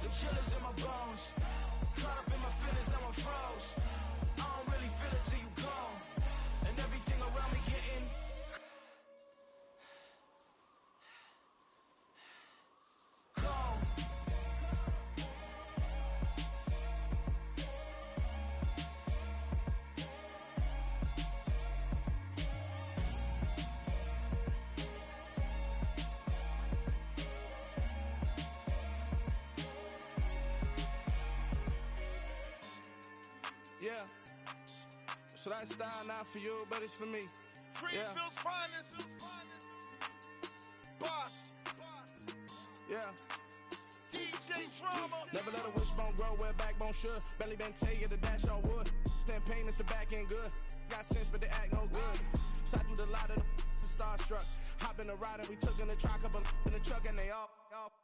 The chill is in my bones. Caught up in my feelings, now I'm froze. I don't Yeah. So that style not for you, but it's for me. Greenfield's finest. Boss. Yeah. DJ Drama. Never let a wishbone grow where backbone should. Belly been take the dash all wood. 10 payments, the back end good. Got sense, but they act no good. Shot through the lot of the starstruck. Hop in the ride and we took in the truck, couple in the truck and they all.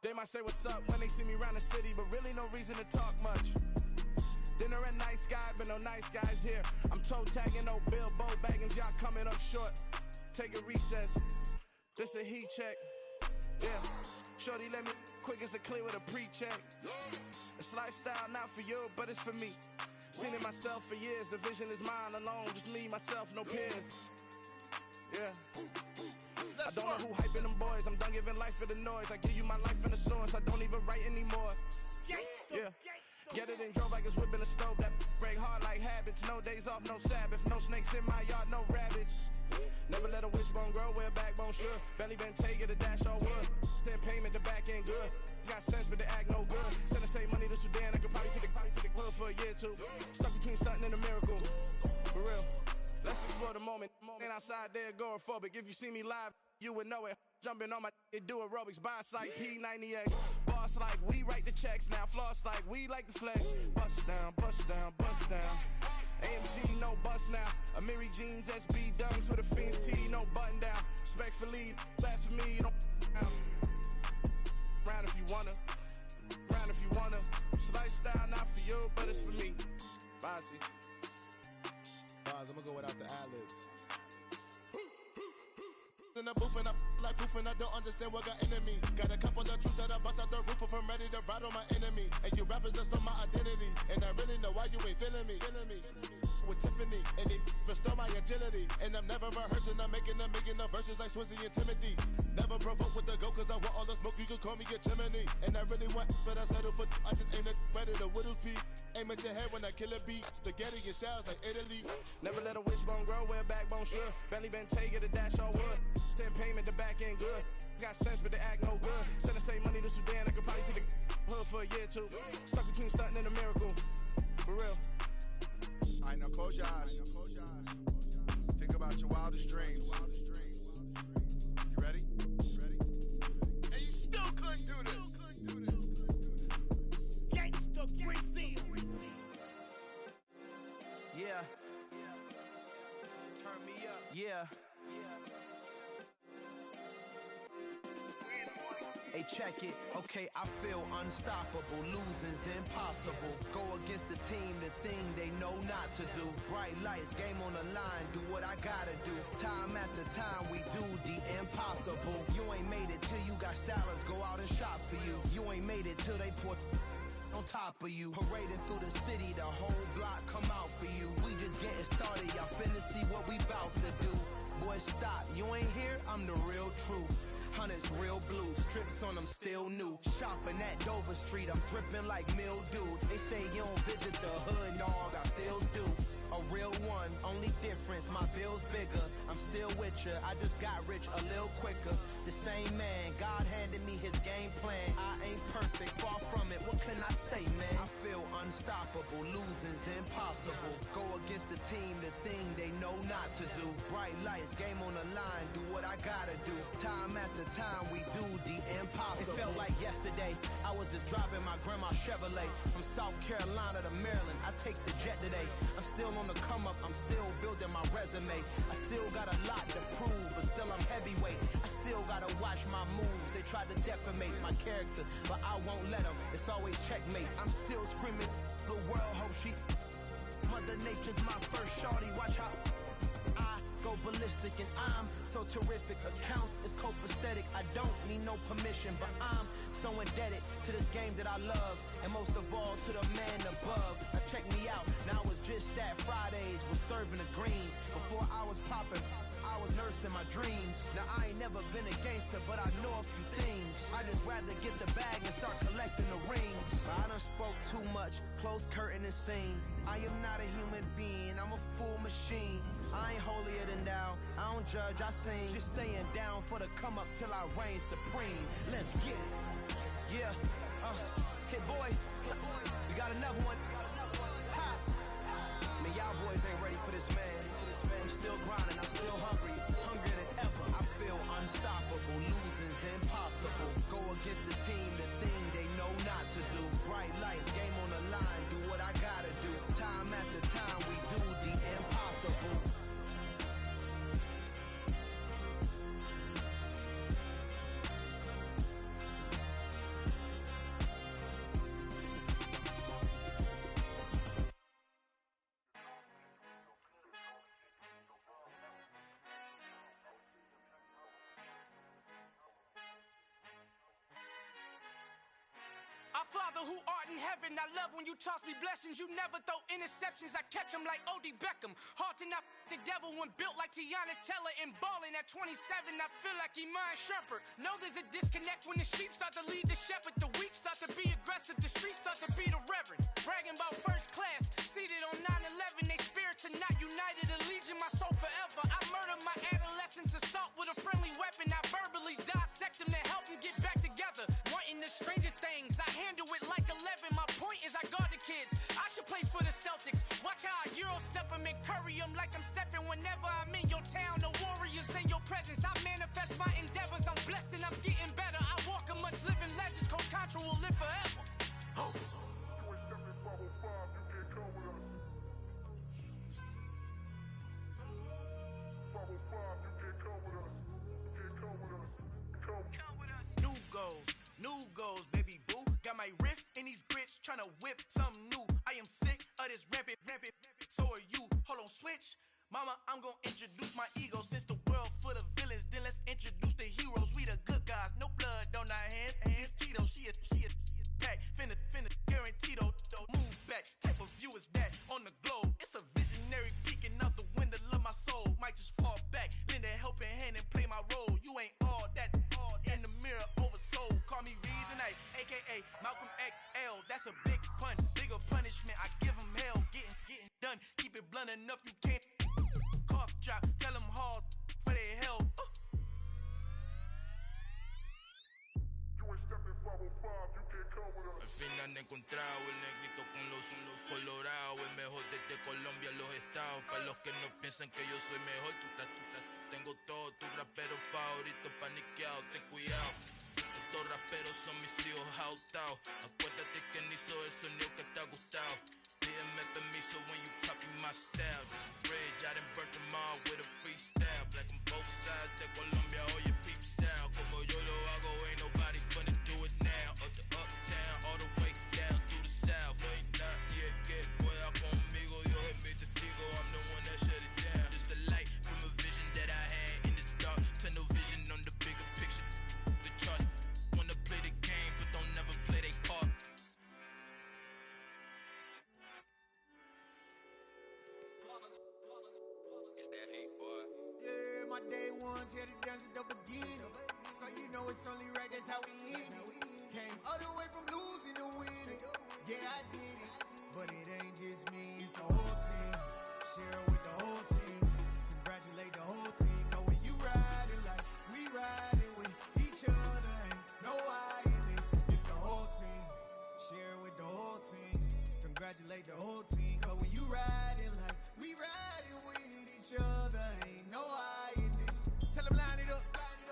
They might say what's up when they see me around the city, but really no reason to talk much. Dinner at nice guy, but no nice guys here. I'm toe tagging, no bill, bow bagging, y'all coming up short. Take a recess. This a heat check. Yeah. Shorty let me quick as a clear with a pre-check. It's lifestyle not for you, but it's for me. Seen it myself for years. The vision is mine alone. Just me, myself, no peers. Yeah. I don't know who hyping them boys. I'm done giving life for the noise. I give you my life in the source. I don't even write anymore. Yeah. Get it and drove like it's whipping a stove. That break hard like habits. No days off, no Sabbath. No snakes in my yard, no rabbits. Never let a wishbone grow where a backbone should. Belly been take the dash all wood. 10 payment, the back end good. Got sense, but they act no good. Send the same money to Sudan. I could probably take the hood for a year or two. Stuck between stunting and a miracle. For real. Let's explore the moment. Ain't outside there agoraphobic. If you see me live, you would know it. Jumping on my do aerobics. Boss like P90X. Boss like we write the checks now. Floss like we like the flex. Bust down, bust down, bust down. AMG, no bust now. Amiri jeans, SB dunks with a Fiends T, no button down. Respectfully, that's for me, you don't round if you wanna. Round if you wanna. It's lifestyle not for you, but it's for me. Bossy. I'm gonna go without the ad-libs. In the booth and I like proof and I don't understand what got into me. Got a couple of truths that I bust out the roof if I'm ready to ride on my enemy. And you rappers just stole my identity, and I really know why you ain't feeling me. With Tiffany, and they restore my agility. And I'm never rehearsing, I'm making a million of verses like Swizzy and Timothy. Never provoke with the go, cause I want all the smoke, you can call me a chimney. And I really want, but I settle for, I just ain't ready to whittles pee. Aim at your head when I kill a beat, spaghetti and shells like Italy. Never let a wishbone grow where a backbone should. Belly been take the dash all wood. 10 payment, the back end good. Got sense, but they act no good. Send the same money to Sudan, I could probably take the hood for a year or two. Stuck between stunting and a miracle. For real. Alright, now close your eyes. Think about your wildest dreams. You ready? And you still couldn't do this. Gangsta Brazil. Yeah. Turn me up. Yeah. Hey, check it. Okay, I feel unstoppable. Losing's impossible. Go against the team, the thing they know not to do. Bright lights, game on the line. Do what I gotta do. Time after time, we do the impossible. You ain't made it till you got stylers go out and shop for you. You ain't made it till they put on top of you. Parading through the city, the whole block come out for you. We just getting started. Y'all finna see what we bout to do. Boy, stop. You ain't here? I'm the real truth. Hunters real blue, strips on them still new. Shopping at Dover Street, I'm dripping like mildew. They say you don't visit the hood, dog, I still do. A real one, only difference, my bill's bigger. I'm still with ya, I just got rich a little quicker. The same man, God handed me his game plan. I ain't perfect, far from it, what can I say, man? I feel unstoppable, losing's impossible. Go against the team, the thing they know not to do. Bright lights, game on the line, do what I gotta do. Time after time, we do the impossible. It felt like yesterday, I was just driving my grandma's Chevrolet. From South Carolina to Maryland, I take the jet today. I'm still on the come up, I'm still building my resume. I still got a lot to prove, but still I'm heavyweight. I still gotta watch my moves. They try to defamate my character, but I won't let them. It's always checkmate. I'm still screaming, the world hope she. Mother Nature's my first shorty, watch how I go ballistic and I'm so terrific. Accounts is copacetic, I don't need no permission, but I'm so indebted to this game that I love, and most of all to the man above. Now check me out, now it's just that Fridays was serving the greens. Before I was popping, I was nursing my dreams. Now I ain't never been a gangster, but I know a few things. I just rather get the bag and start collecting the rings. But I done spoke too much, close curtain and scene. I am not a human being, I'm a full machine. I ain't holier than thou, I don't judge, I sing. Just staying down for the come up till I reign supreme. Let's get it. Yeah, hit boy, we got another one. Ha. And y'all boys ain't ready for this, man. I'm still grinding, I'm still hungry, hungrier than ever. I feel unstoppable, losing's impossible. Go against the team, the thing they know not to do. Bright lights, game on the line, do what I gotta do. Time after time, we do the impossible. Our Father who art in heaven, I love when you toss me blessings. You never throw interceptions, I catch them like O.D. Beckham. Hard to not the devil when built like Tiana Teller and balling at 27. I feel like Iman Shumpert. Know there's a disconnect when the sheep start to lead the shepherd. The weak start to be aggressive, the streets start to be the reverend. Bragging about first class, seated on 9/11. They spirits are not united, a legion, my soul forever. I murder my adolescence, assault with a friendly weapon. I verbally dissect them to help them get back together. Wanting the stranger things, I handle it like 11. My point is I guard the kids. I should play for the Celtics. Watch how I Euro step them and curry them like I'm stepping. Whenever I'm in your town, the warriors in your presence. I manifest my endeavors. I'm blessed and I'm getting better. I walk amongst living legends. Coach Contra will live forever. Oh. New goals, baby boo. Got my wrist in these grits, tryna whip something new. I am sick of this rampant. So are you. Hold on, switch. Mama, I'm gonna introduce my ego. Since the world full of villains, then let's introduce the heroes. We the good guys, no blood on our hands. It's Tito, she is back. Finna, guaranteed though. Move back, type of view is that on the globe. It's a visionary peeking out the window of my soul. Might just fall back, lend a helping hand and play my role. You ain't all that in the mirror oversold. Call me Reason A, aka Malcolm XL. That's a big pun, bigger punishment. I give him hell, getting done. Keep it blunt enough, you can't cough drop. Tell them hard for their health. Al fin han encontrado el negrito con los colorados, el mejor desde Colombia, los estados. Para los que no piensan que yo soy mejor, tengo todo, tu rapero favorito paniqueado, ten cuidado. Estos raperos son mis hijos jautados. Acuérdate que ni hizo el sonido que te ha gustado. Pídeme permiso when you copy my style. This bridge, I done burnt them all with a freestyle. Black on both sides de Colombia, oye peep style. Como yo lo hago, ain't nobody finna do it now. Up to uptown, all the way down through the south. No ain't not yet, que pueda conmigo. Dios es mi testigo, I'm the one that shut it down. Just the light from a vision that I had in the dark. Tunnel vision on the bigger picture. The charts wanna play the game, but don't never play their part. It's that hate, boy. Yeah, my day ones here to dance at the beginning. So you know it's only right, that's how we end it. Came all the way from losing to winning. Yeah, I did it. But it ain't just me, it's the whole team. Share it with the whole team. Congratulate the whole team. Cause when you riding like we riding with each other, ain't no I in this. It's the whole team. Share it with the whole team. Congratulate the whole team. Cause when you riding like we riding with each other, ain't no I in this. Tell them line it up.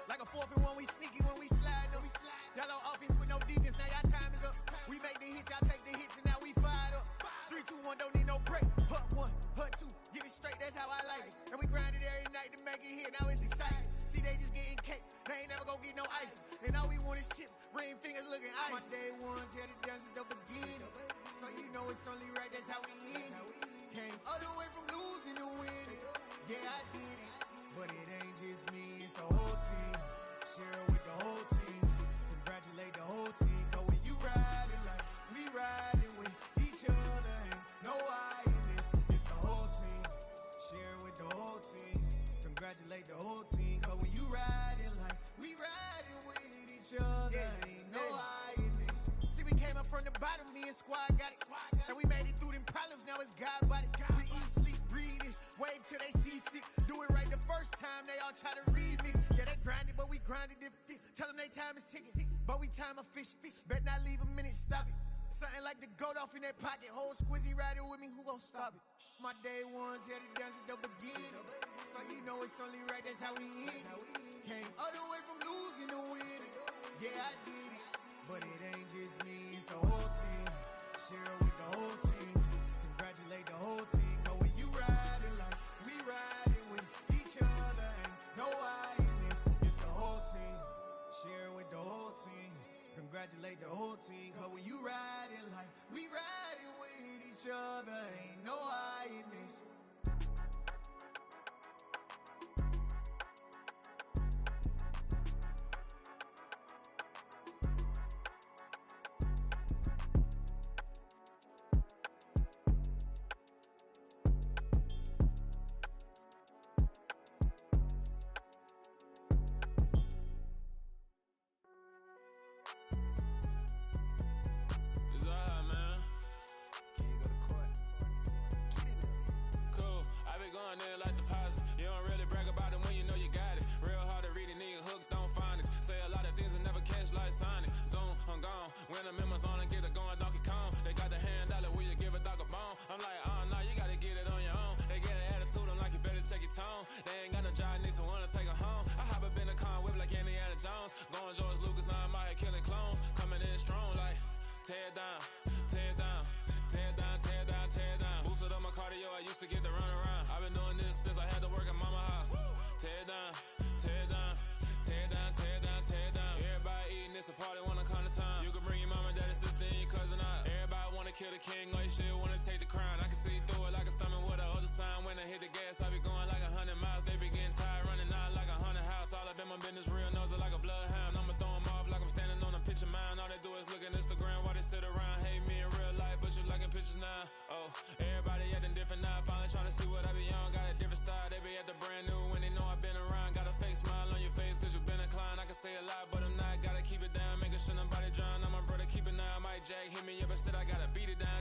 Like a 4th and 1, we sneaky when we slide up. Y'all on offense with no defense, now y'all time is up. We make the hits, y'all take the hits, and now we fired up. 3, 2, 1, don't need no break. Hut 1, hut 2, give it straight, that's how I like it. And we grind it every night to make it hit, now it's exciting. See, they just getting cake, they ain't never gonna get no ice. And all we want is chips, ring fingers looking ice. My day ones here to dance at the beginning. So you know it's only right, that's how we end it. Came all the way from losing to winning. Yeah, I did it. But it ain't just me, it's the whole team. Share it with the whole team. Congratulate the whole team. Cause when you riding like we riding with each other, ain't no I in this. It's the whole team. Share it with the whole team. Congratulate the whole team. Cause when you riding like we riding with each other, ain't no I in this. See, we came up from the bottom, me and squad got it. And we made it through them problems, now it's God body. We eat, sleep, breathe this. Wave till they see sick. Do it right the first time, they all try to remix. Yeah, they grinded, but we grinded different. Tell them they time is ticking, but we time a fish. Bet not leave a minute, stop it. Something like the goat off in that pocket. Whole squizzy riding with me, who gon' stop it? My day ones here to dance at the beginning. So you know it's only right, that's how we end. Came all the way from losing to winning. Yeah, I did it. But it ain't just me, it's the whole team. Share it with the whole team. Congratulate the whole team. Cause when you riding like we riding with each other, ain't no I in this. It's the whole team. Share it with the whole team. Congratulate the whole team. Cause when you riding like we riding with each other, ain't no I in this. Say a lot, but I'm not. Gotta keep it down, make sure nobody drown. Now my brother keep it now. Mike Jack hit me up and said I gotta beat it down.